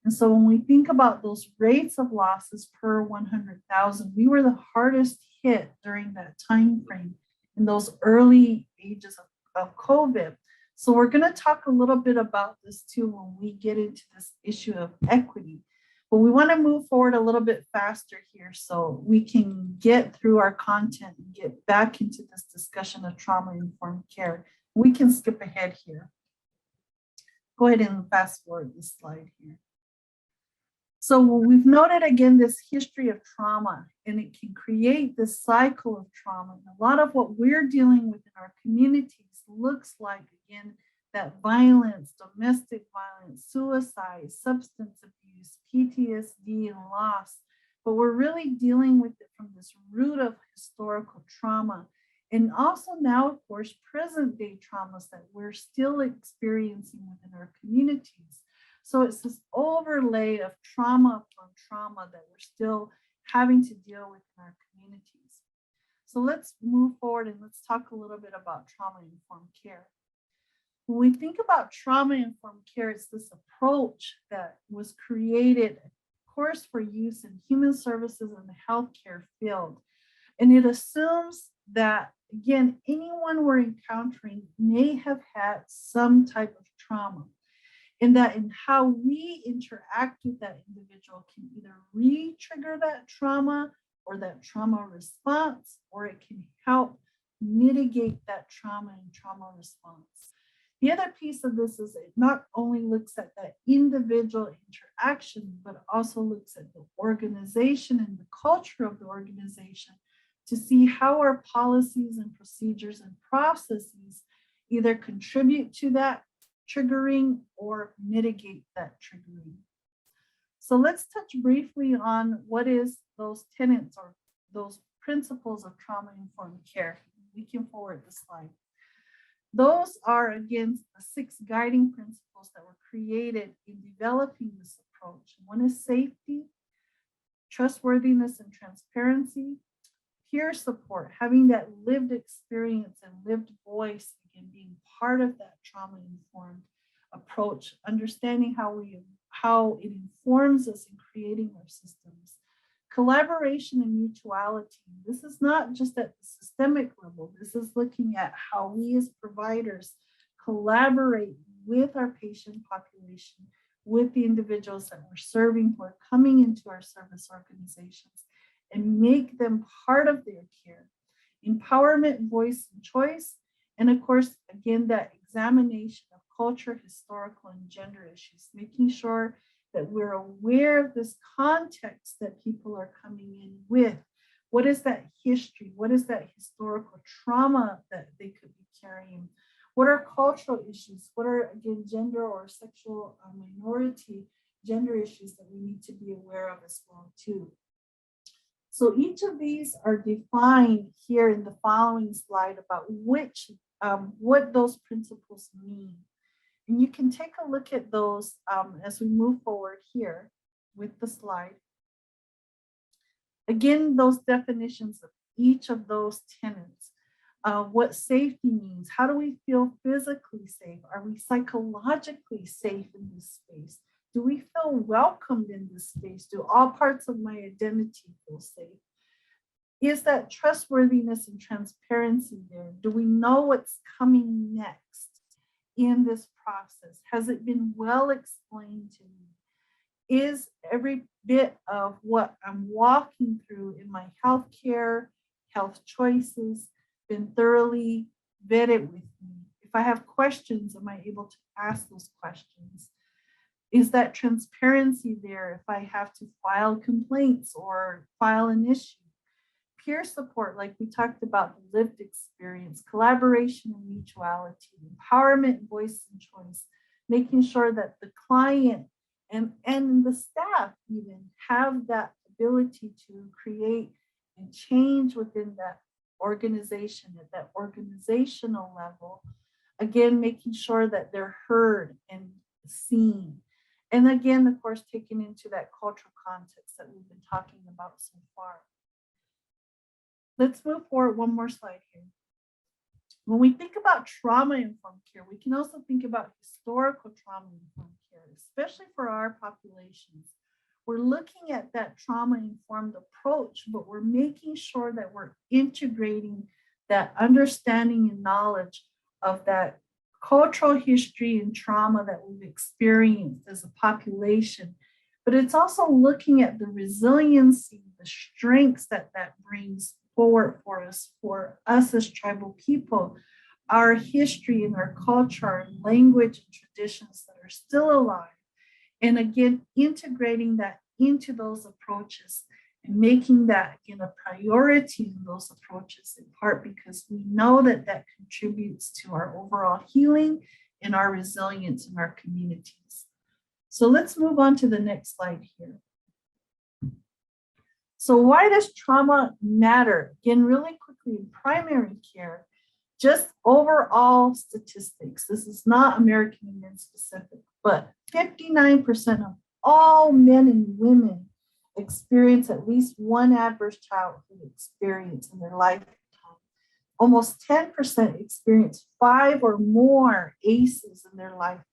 And so when we think about those rates of losses per 100,000, we were the hardest hit during that time frame in those early ages of COVID. So we're going to talk a little bit about this too when we get into this issue of equity. But we want to move forward a little bit faster here so we can get through our content and get back into this discussion of trauma-informed care. We can skip ahead here. Go ahead and fast forward this slide here. So we've noted again this history of trauma, and it can create this cycle of trauma. And a lot of what we're dealing with in our communities looks like, again, that violence, domestic violence, suicide, substance abuse, PTSD, and loss. But we're really dealing with it from this root of historical trauma. And also now, of course, present day traumas that we're still experiencing within our communities. So it's this overlay of trauma upon trauma that we're still having to deal with in our communities. So let's move forward and let's talk a little bit about trauma-informed care. When we think about trauma-informed care, it's this approach that was created, of course, for use in human services and the healthcare field. And it assumes that, again, anyone we're encountering may have had some type of trauma, and that in how we interact with that individual can either re-trigger that trauma or that trauma response, or it can help mitigate that trauma and trauma response. The other piece of this is it not only looks at that individual interaction, but also looks at the organization and the culture of the organization to see how our policies and procedures and processes either contribute to that triggering or mitigate that triggering. So let's touch briefly on what is those tenets or those principles of trauma-informed care. We can forward the slide. Those are, again, the 6 guiding principles that were created in developing this approach. One is safety, trustworthiness and transparency, peer support, having that lived experience and lived voice, again, being part of that trauma-informed approach, understanding how it informs us in creating our systems. Collaboration and mutuality. This is not just at the systemic level. This is looking at how we as providers collaborate with our patient population, with the individuals that we're serving who are coming into our service organizations, and make them part of their care. Empowerment, voice, and choice. And of course, again, that examination of culture, historical, and gender issues, making sure that we're aware of this context that people are coming in with. What is that history? What is that historical trauma that they could be carrying? What are cultural issues? What are, again, gender or sexual minority gender issues that we need to be aware of as well, too? So each of these are defined here in the following slide about what those principles mean. And you can take a look at those as we move forward here with the slide. Again, those definitions of each of those tenets, what safety means. How do we feel physically safe? Are we psychologically safe in this space? Do we feel welcomed in this space? Do all parts of my identity feel safe? Is that trustworthiness and transparency there? Do we know what's coming next in this process? Has it been well explained to me? Is every bit of what I'm walking through in my healthcare, health choices been thoroughly vetted with me? If I have questions, am I able to ask those questions? Is that transparency there if I have to file complaints or file an issue? Peer support, like we talked about, the lived experience, collaboration and mutuality, empowerment, voice and choice, making sure that the client and the staff even have that ability to create and change within that organization at that organizational level. Again, making sure that they're heard and seen. And again, of course, taking into that cultural context that we've been talking about so far. Let's move forward one more slide here. When we think about trauma-informed care, we can also think about historical trauma-informed care, especially for our populations. We're looking at that trauma-informed approach, but we're making sure that we're integrating that understanding and knowledge of that cultural history and trauma that we've experienced as a population. But it's also looking at the resiliency, the strengths that that brings forward for us as tribal people, our history and our culture, our language and traditions that are still alive. And again, integrating that into those approaches and making that again a priority in those approaches, in part because we know that that contributes to our overall healing and our resilience in our communities. So let's move on to the next slide here. So why does trauma matter? Again, really quickly, in primary care, just overall statistics. This is not American Indian specific, but 59% of all men and women experience at least one adverse childhood experience in their lifetime. Almost 10% experience 5 or more ACEs in their lifetime.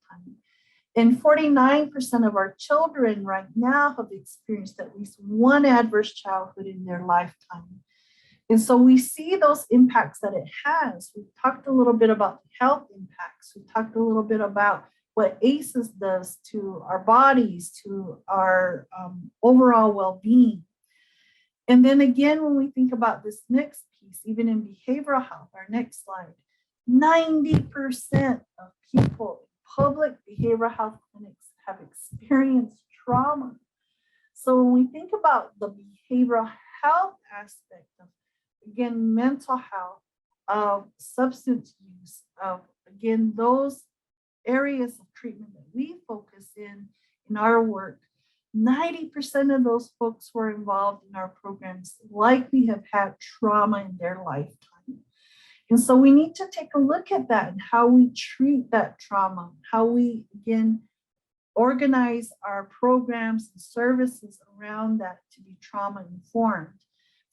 And 49% of our children right now have experienced at least one adverse childhood in their lifetime. And so we see those impacts that it has. We've talked a little bit about the health impacts. We've talked a little bit about what ACEs does to our bodies, to our overall well-being. And then again, when we think about this next piece, even in behavioral health, our next slide, 90% of people public behavioral health clinics have experienced trauma. So when we think about the behavioral health aspect of, again, mental health, of substance use, of, again, those areas of treatment that we focus in our work, 90% of those folks who are involved in our programs likely have had trauma in their lifetime. And so we need to take a look at that and how we treat that trauma, how we, again, organize our programs and services around that to be trauma informed.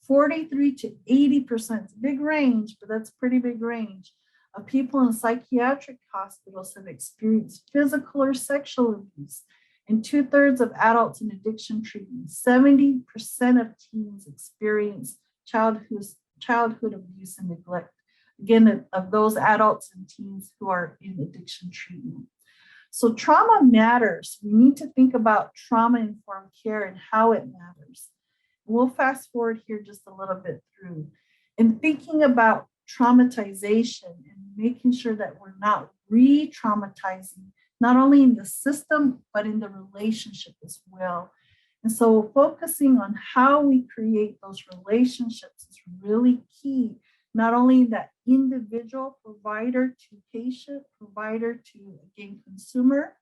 43 to 80%, it's a big range, but that's a pretty big range, of people in psychiatric hospitals have experienced physical or sexual abuse, and 2/3 of adults in addiction treatment. 70% of teens experience childhood abuse and neglect. Again, of those adults and teens who are in addiction treatment. So trauma matters. We need to think about trauma-informed care and how it matters. We'll fast forward here just a little bit through. And thinking about traumatization and making sure that we're not re-traumatizing, not only in the system, but in the relationship as well. And so focusing on how we create those relationships is really key. Not only that individual provider to patient, provider to, again, consumer,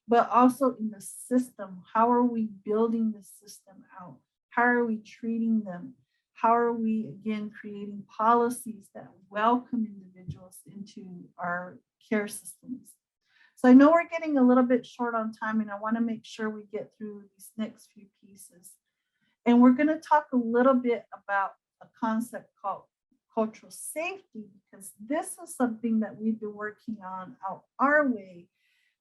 but also in the system. How are we building the system out? How are we treating them? How are we, again, creating policies that welcome individuals into our care systems? So I know we're getting a little bit short on time, and I want to make sure we get through these next few pieces. And we're going to talk a little bit about a concept called cultural safety, because this is something that we've been working on out our way,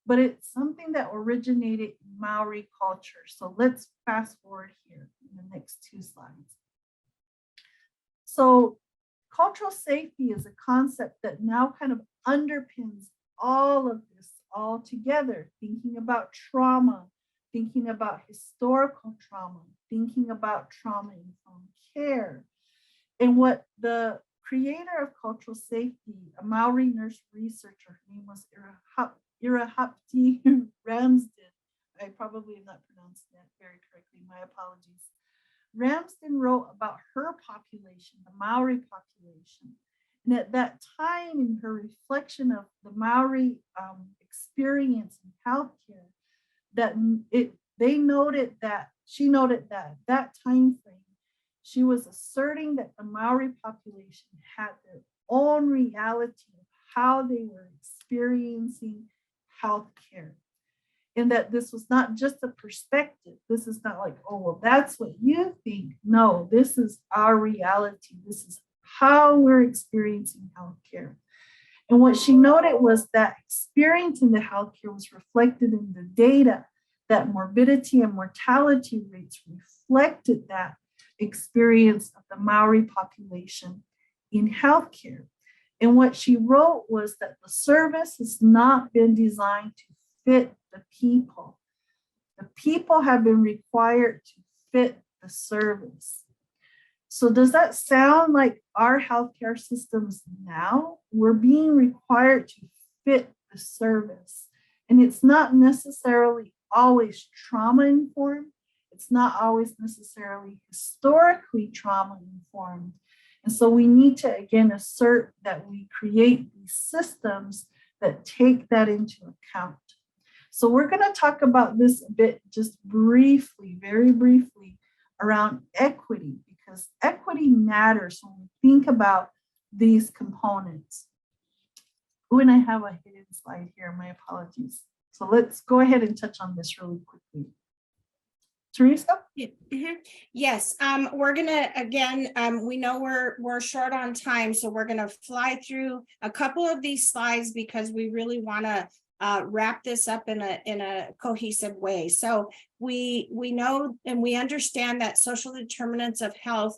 but it's something that originated in Maori culture. So let's fast forward here in the next 2 slides. So cultural safety is a concept that now kind of underpins all of this all together, thinking about trauma, thinking about historical trauma, thinking about trauma-informed care. And what the creator of cultural safety, a Maori nurse researcher, her name was Irahapti Ramsden. I probably am not pronouncing that very correctly, my apologies. Ramsden wrote about her population, the Maori population. And at that time, in her reflection of the Maori experience in healthcare, that she noted that at that time frame, she was asserting that the Maori population had their own reality of how they were experiencing healthcare. in that this was not just a perspective. This is not like, oh, well, that's what you think. No, this is our reality. This is how we're experiencing healthcare. And what she noted was that experience in the healthcare was reflected in the data, that morbidity and mortality rates reflected that experience of the Maori population in healthcare. And what she wrote was that the service has not been designed to fit the people. The people have been required to fit the service. So does that sound like our healthcare systems now? We're being required to fit the service. And it's not necessarily always trauma informed. It's not always necessarily historically trauma informed. And so we need to, again, assert that we create these systems that take that into account. So we're going to talk about this a bit, just briefly, very briefly, around equity, because equity matters when we think about these components. Oh, and I have a hidden slide here, my apologies. So let's go ahead and touch on this really quickly. Teresa? Yes, we're gonna, again, we know we're short on time, so we're gonna fly through a couple of these slides because we really wanna wrap this up in a cohesive way. So we know and we understand that social determinants of health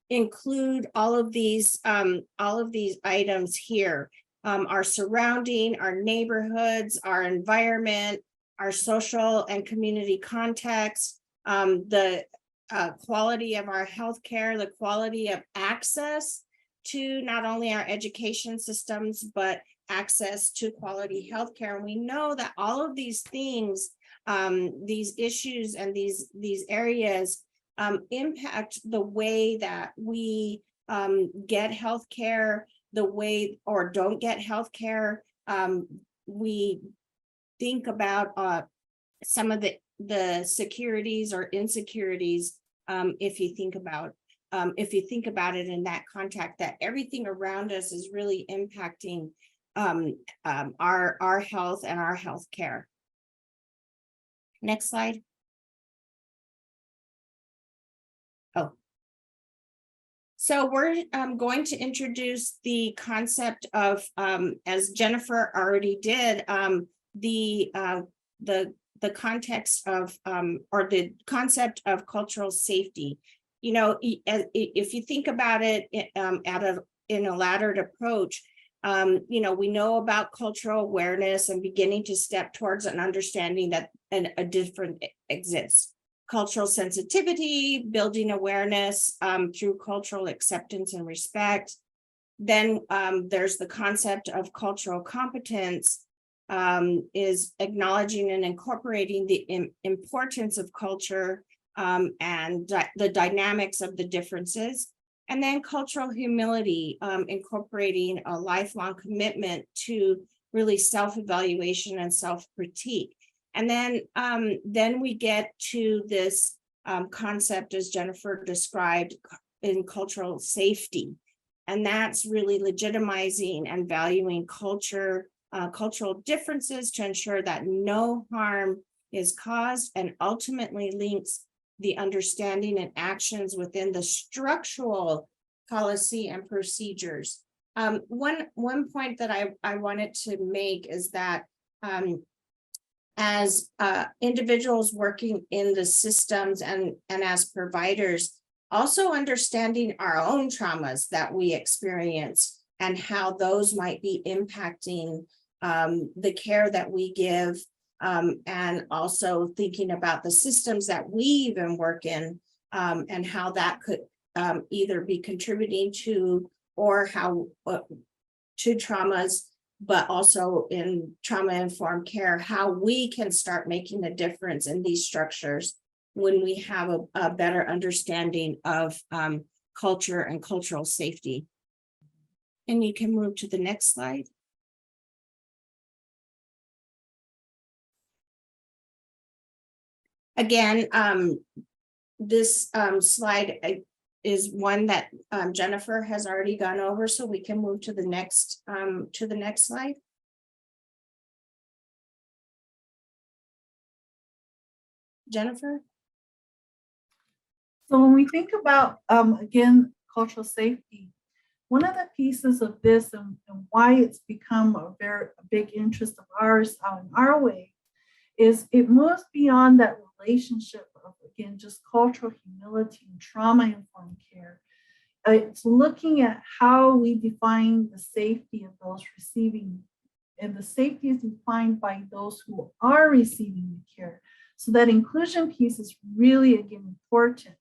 include all of these items here. Our surrounding, our neighborhoods, our environment, our social and community context, the quality of our healthcare, the quality of access to not only our education systems, but access to quality healthcare. And we know that all of these things, these issues and these areas impact the way that we get healthcare, the way or don't get healthcare. We think about some of the securities or insecurities, if you think about it in that context, that everything around us is really impacting our health and our health care. Next slide. Oh. So we're going to introduce the concept of, as Jennifer already did, the context of or the concept of cultural safety. You know, if you think about it in a laddered approach, you know, we know about cultural awareness and beginning to step towards an understanding that a difference exists. Cultural sensitivity, building awareness through cultural acceptance and respect. Then there's the concept of cultural competence, is acknowledging and incorporating the importance of culture and the dynamics of the differences. And then cultural humility, incorporating a lifelong commitment to really self-evaluation and self-critique. And then we get to this concept, as Jennifer described, in cultural safety. And that's really legitimizing and valuing cultural differences to ensure that no harm is caused, and ultimately links the understanding and actions within the structural policy and procedures. One point that I wanted to make is that as individuals working in the systems and as providers, also understanding our own traumas that we experience and how those might be impacting the care that we give, and also thinking about the systems that we even work in, and how that could either be contributing to or how to traumas, but also in trauma-informed care, how we can start making a difference in these structures when we have a better understanding of culture and cultural safety. And you can move to the next slide. Again, this slide is one that Jennifer has already gone over, so we can move to the next slide. Jennifer? So when we think about, again, cultural safety, one of the pieces of this and why it's become a big interest of ours in our way is it moves beyond that relationship of, again, just cultural humility and trauma-informed care. It's looking at how we define the safety of those receiving, and the safety is defined by those who are receiving the care. So that inclusion piece is really, again, important.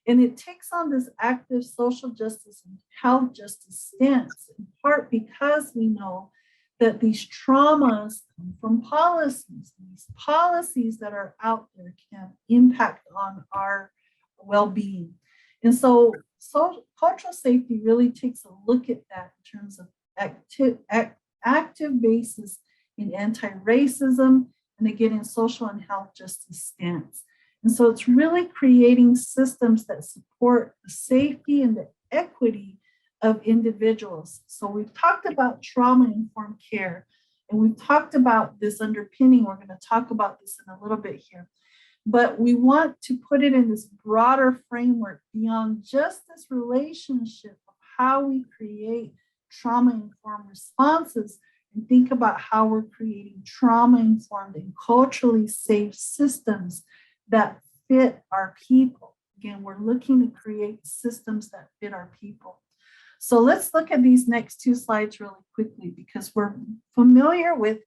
And it takes on this active social justice and health justice stance, in part because we know that these traumas come from policies. These policies that are out there can impact on our well-being. And so cultural safety really takes a look at that in terms of active basis in anti-racism and again in social and health justice stance. And so it's really creating systems that support the safety and the equity of individuals. So we've talked about trauma-informed care, and we've talked about this underpinning. We're going to talk about this in a little bit here. But we want to put it in this broader framework beyond just this relationship of how we create trauma-informed responses and think about how we're creating trauma-informed and culturally safe systems that fit our people. Again, we're looking to create systems that fit our people. So let's look at these next two slides really quickly because we're familiar with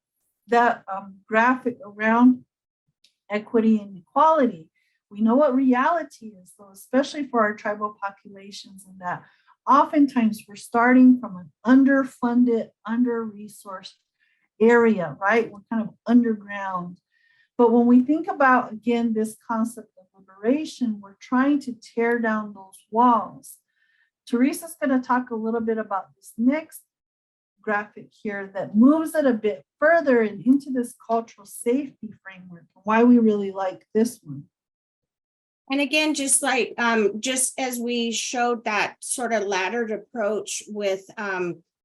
that graphic around equity and equality. We know what reality is, though, especially for our tribal populations, and that oftentimes we're starting from an underfunded, under-resourced area, right? We're kind of underground. But when we think about, again, this concept of liberation, we're trying to tear down those walls. Teresa's going to talk a little bit about this next graphic here that moves it a bit further and into this cultural safety framework, why we really like this one. And again, just as we showed that sort of laddered approach with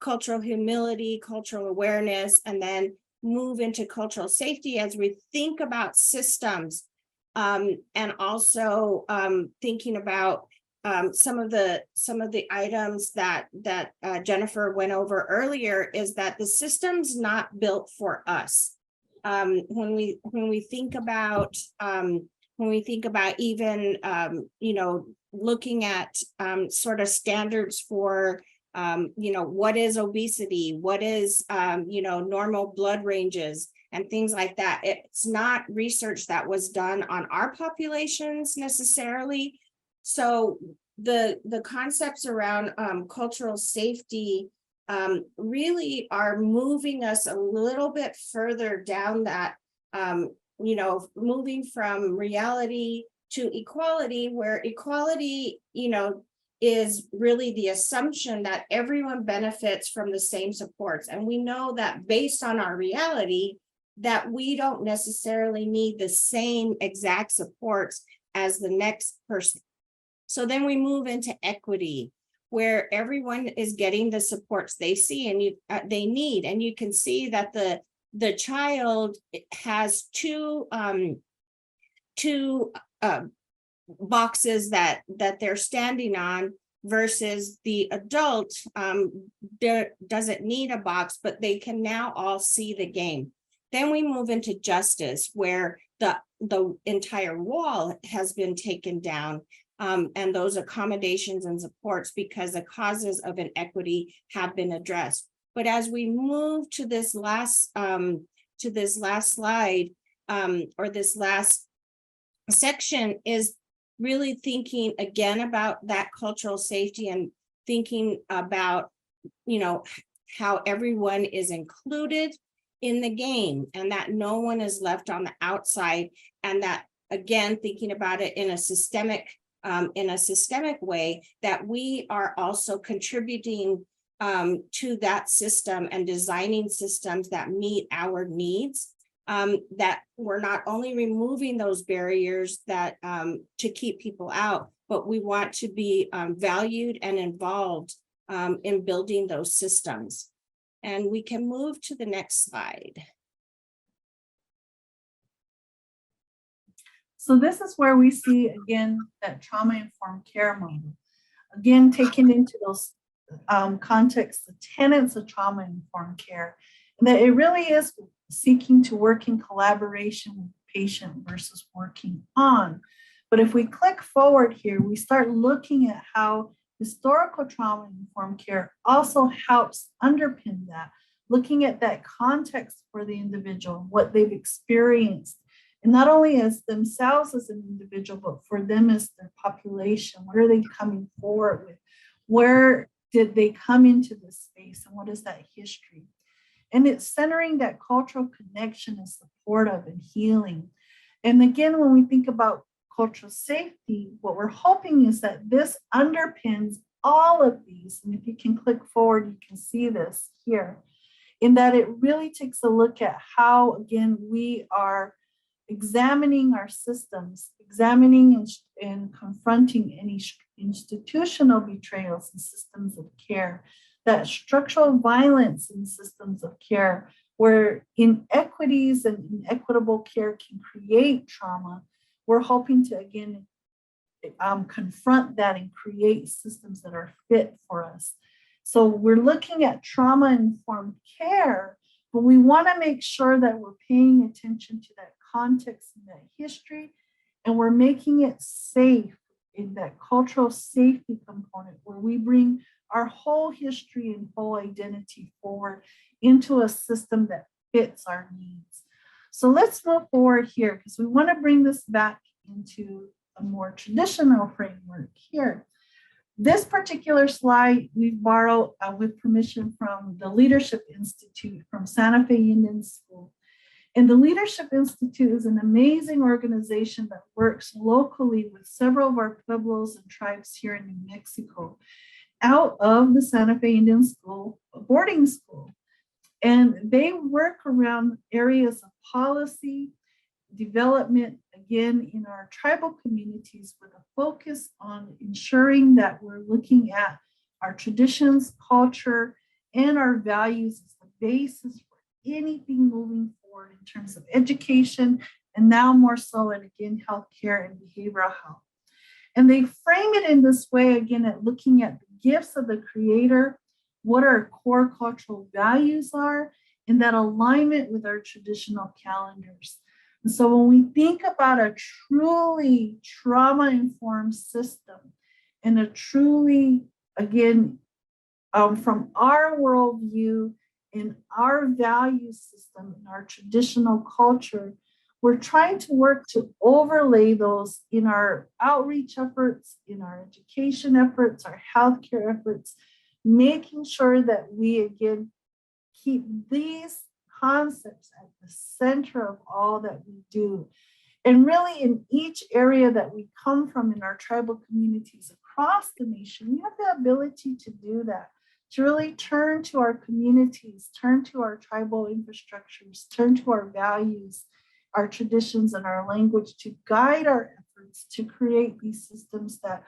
cultural humility, cultural awareness, and then move into cultural safety as we think about systems, and also thinking about some of the items that Jennifer went over earlier, is that the system's not built for us. When we think about even looking at sort of standards for what is obesity, what is normal blood ranges and things like that. It's not research that was done on our populations necessarily. So the concepts around cultural safety really are moving us a little bit further down that, moving from reality to equality, where equality, is really the assumption that everyone benefits from the same supports. And we know that based on our reality, that we don't necessarily need the same exact supports as the next person. So then we move into equity, where everyone is getting the supports they see and they need. And you can see that the child has two boxes that they're standing on, versus the adult doesn't need a box, but they can now all see the game. Then we move into justice, where the entire wall has been taken down, and those accommodations and supports, because the causes of inequity have been addressed. But as we move to this last slide, or this last section, is really thinking again about that cultural safety and thinking about, how everyone is included in the game and that no one is left on the outside. And that, again, thinking about it in a systemic way, that we are also contributing to that system and designing systems that meet our needs. That we're not only removing those barriers that to keep people out, but we want to be valued and involved in building those systems. And we can move to the next slide. So this is where we see, again, that trauma-informed care model. Again, taking into those contexts, the tenets of trauma-informed care, and that it really is seeking to work in collaboration with the patient versus working on. But if we click forward here, we start looking at how historical trauma-informed care also helps underpin that, looking at that context for the individual, what they've experienced, and not only as themselves as an individual, but for them as their population. What are they coming forward with? Where did they come into this space, and what is that history? And it's centering that cultural connection and supportive and healing. And again, when we think about cultural safety, what we're hoping is that this underpins all of these. And if you can click forward, you can see this here, in that it really takes a look at how, again, we are examining our systems, examining and confronting any institutional betrayals in systems of care, that structural violence in systems of care, where inequities and inequitable care can create trauma. We're hoping to, again, confront that and create systems that are fit for us. So we're looking at trauma-informed care, but we want to make sure that we're paying attention to that context and that history, and we're making it safe in that cultural safety component where we bring our whole history and whole identity forward into a system that fits our needs. So let's move forward here, because we want to bring this back into a more traditional framework here. This particular slide we borrowed with permission from the Leadership Institute from Santa Fe Indian School. And the Leadership Institute is an amazing organization that works locally with several of our pueblos and tribes here in New Mexico, out of the Santa Fe Indian School, a boarding school. And they work around areas of policy, development, again, in our tribal communities, with a focus on ensuring that we're looking at our traditions, culture, and our values as the basis for anything moving forward in terms of education, and now more so, and again, healthcare and behavioral health. And they frame it in this way, again, at looking at the gifts of the Creator, what our core cultural values are, and that alignment with our traditional calendars. And so when we think about a truly trauma-informed system, and a truly, again, from our worldview and our value system and our traditional culture, we're trying to work to overlay those in our outreach efforts, in our education efforts, our healthcare efforts, making sure that we, again, keep these concepts at the center of all that we do. And really, in each area that we come from in our tribal communities across the nation, we have the ability to do that, to really turn to our communities, turn to our tribal infrastructures, turn to our values, our traditions, and our language to guide our efforts to create these systems that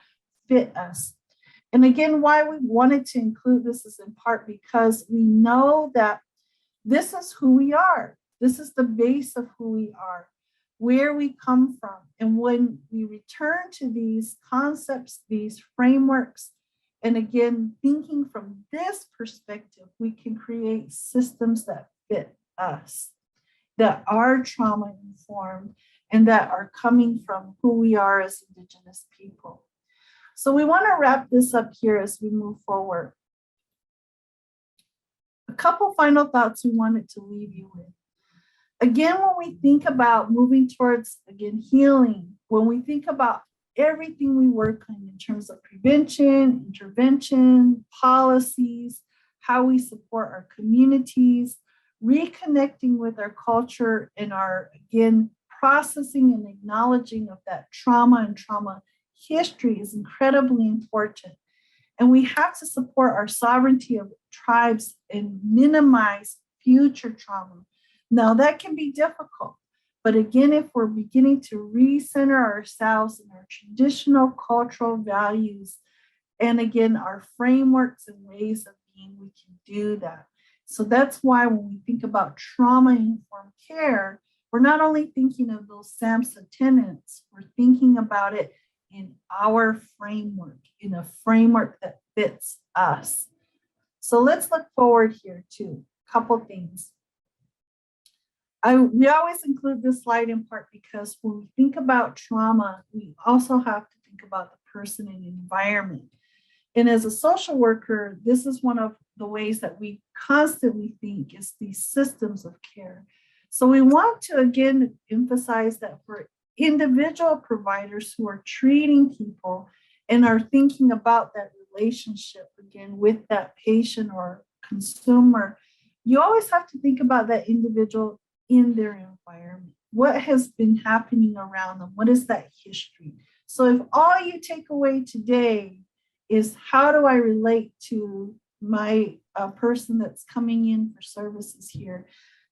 fit us. And again, why we wanted to include this is in part because we know that this is who we are. This is the base of who we are, where we come from. And when we return to these concepts, these frameworks, and again, thinking from this perspective, we can create systems that fit us, that are trauma informed, and that are coming from who we are as Indigenous people. So we want to wrap this up here as we move forward. A couple final thoughts we wanted to leave you with. Again, when we think about moving towards, again, healing, when we think about everything we work on in terms of prevention, intervention, policies, how we support our communities, reconnecting with our culture, and our, again, processing and acknowledging of that trauma and trauma history is incredibly important. And we have to support our sovereignty of tribes and minimize future trauma. Now, that can be difficult. But again, if we're beginning to recenter ourselves in our traditional cultural values, and again, our frameworks and ways of being, we can do that. So that's why when we think about trauma-informed care, we're not only thinking of those SAMHSA tenants, we're thinking about it in our framework, in a framework that fits us. So let's look forward here to a couple things. We always include this slide in part because when we think about trauma, we also have to think about the person and environment. And as a social worker, this is one of the ways that we constantly think is these systems of care. So we want to again emphasize that for individual providers who are treating people and are thinking about that relationship again with that patient or consumer, you always have to think about that individual in their environment. What has been happening around them? What is that history? So if all you take away today is how do I relate to my person that's coming in for services here,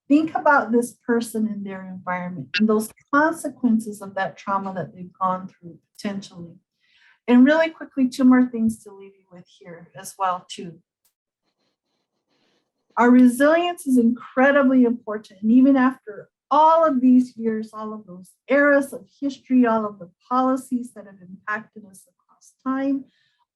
think about this person in their environment and those consequences of that trauma that they've gone through potentially. And really quickly, two more things to leave you with here as well too. Our resilience is incredibly important. And even after all of these years, all of those eras of history, all of the policies that have impacted us across time,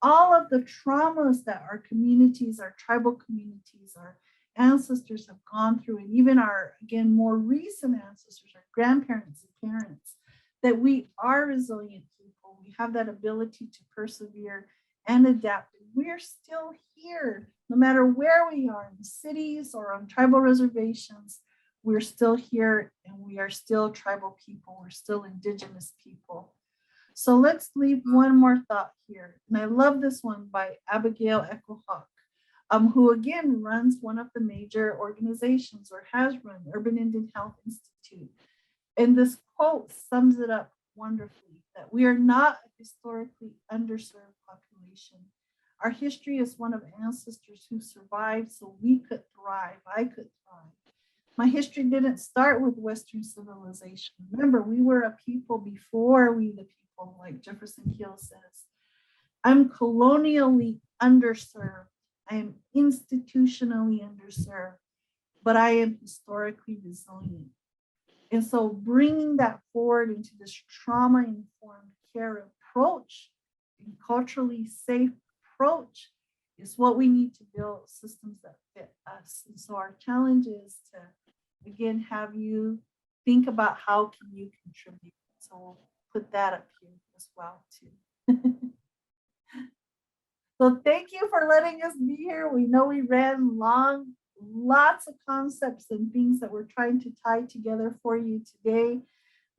all of the traumas that our communities, our tribal communities, our ancestors have gone through, and even our, again, more recent ancestors, our grandparents and parents, that we are resilient people. We have that ability to persevere and adapt. We're still here, no matter where we are, in cities or on tribal reservations, we're still here and we are still tribal people. We're still indigenous people. So let's leave one more thought here. And I love this one by Abigail Echo Hawk, who again runs one of the major organizations or has run Urban Indian Health Institute. And this quote sums it up wonderfully, that we are not a historically underserved population. Our history is one of ancestors who survived so we could thrive. I could thrive. My history didn't start with Western civilization. Remember, we were a people before we the people, like Jefferson Hill says. I'm colonially underserved. I am institutionally underserved, but I am historically resilient. And so bringing that forward into this trauma-informed care approach and culturally safe approach is what we need to build systems that fit us. And so our challenge is to, again, have you think about how can you contribute. So we'll put that up here as well too. So thank you for letting us be here. We know we ran long, lots of concepts and things that we're trying to tie together for you today.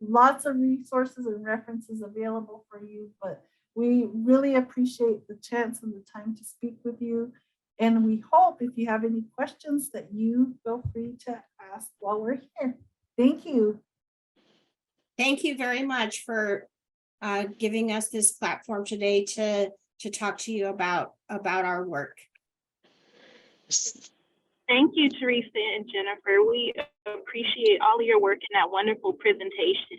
Lots of resources and references available for you, but we really appreciate the chance and the time to speak with you. And we hope if you have any questions that you feel free to ask while we're here. Thank you. Thank you very much for giving us this platform today to talk to you about our work. Thank you, Teresa and Jennifer. We appreciate all of your work in that wonderful presentation.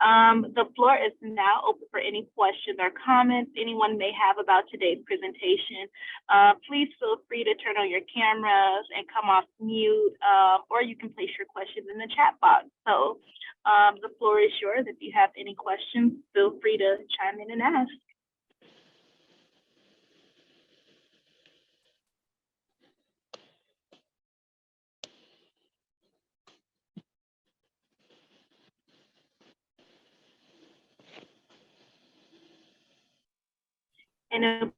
The floor is now open for any questions or comments anyone may have about today's presentation. Please feel free to turn on your cameras and come off mute, or you can place your questions in the chat box. So the floor is yours. If you have any questions, feel free to chime in and ask. And if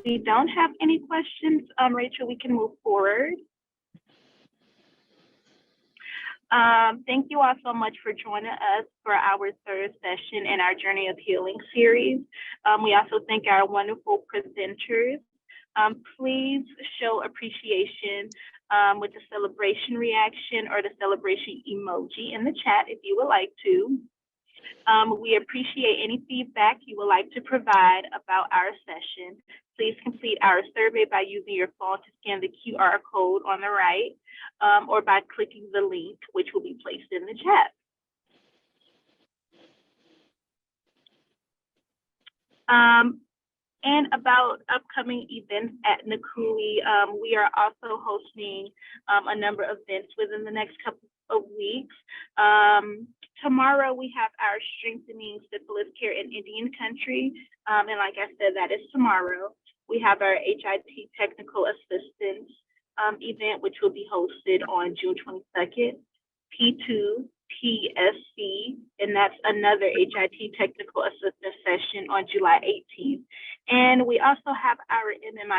we don't have any questions, Rachel, we can move forward. Thank you all so much for joining us for our third session in our Journey of Healing series. We also thank our wonderful presenters. Please show appreciation with the celebration reaction or the celebration emoji in the chat if you would like to. We appreciate any feedback you would like to provide about our session. Please complete our survey by using your phone to scan the QR code on the right, or by clicking the link, which will be placed in the chat. And about upcoming events at NACUI, we are also hosting a number of events within the next couple of weeks. Tomorrow we have our Strengthening Syphilis Care in Indian Country. And like I said, that is tomorrow. We have our HIT Technical Assistance event, which will be hosted on June 22nd. P2 PSC, and that's another HIT Technical Assistance session on July 18th. And we also have our MMI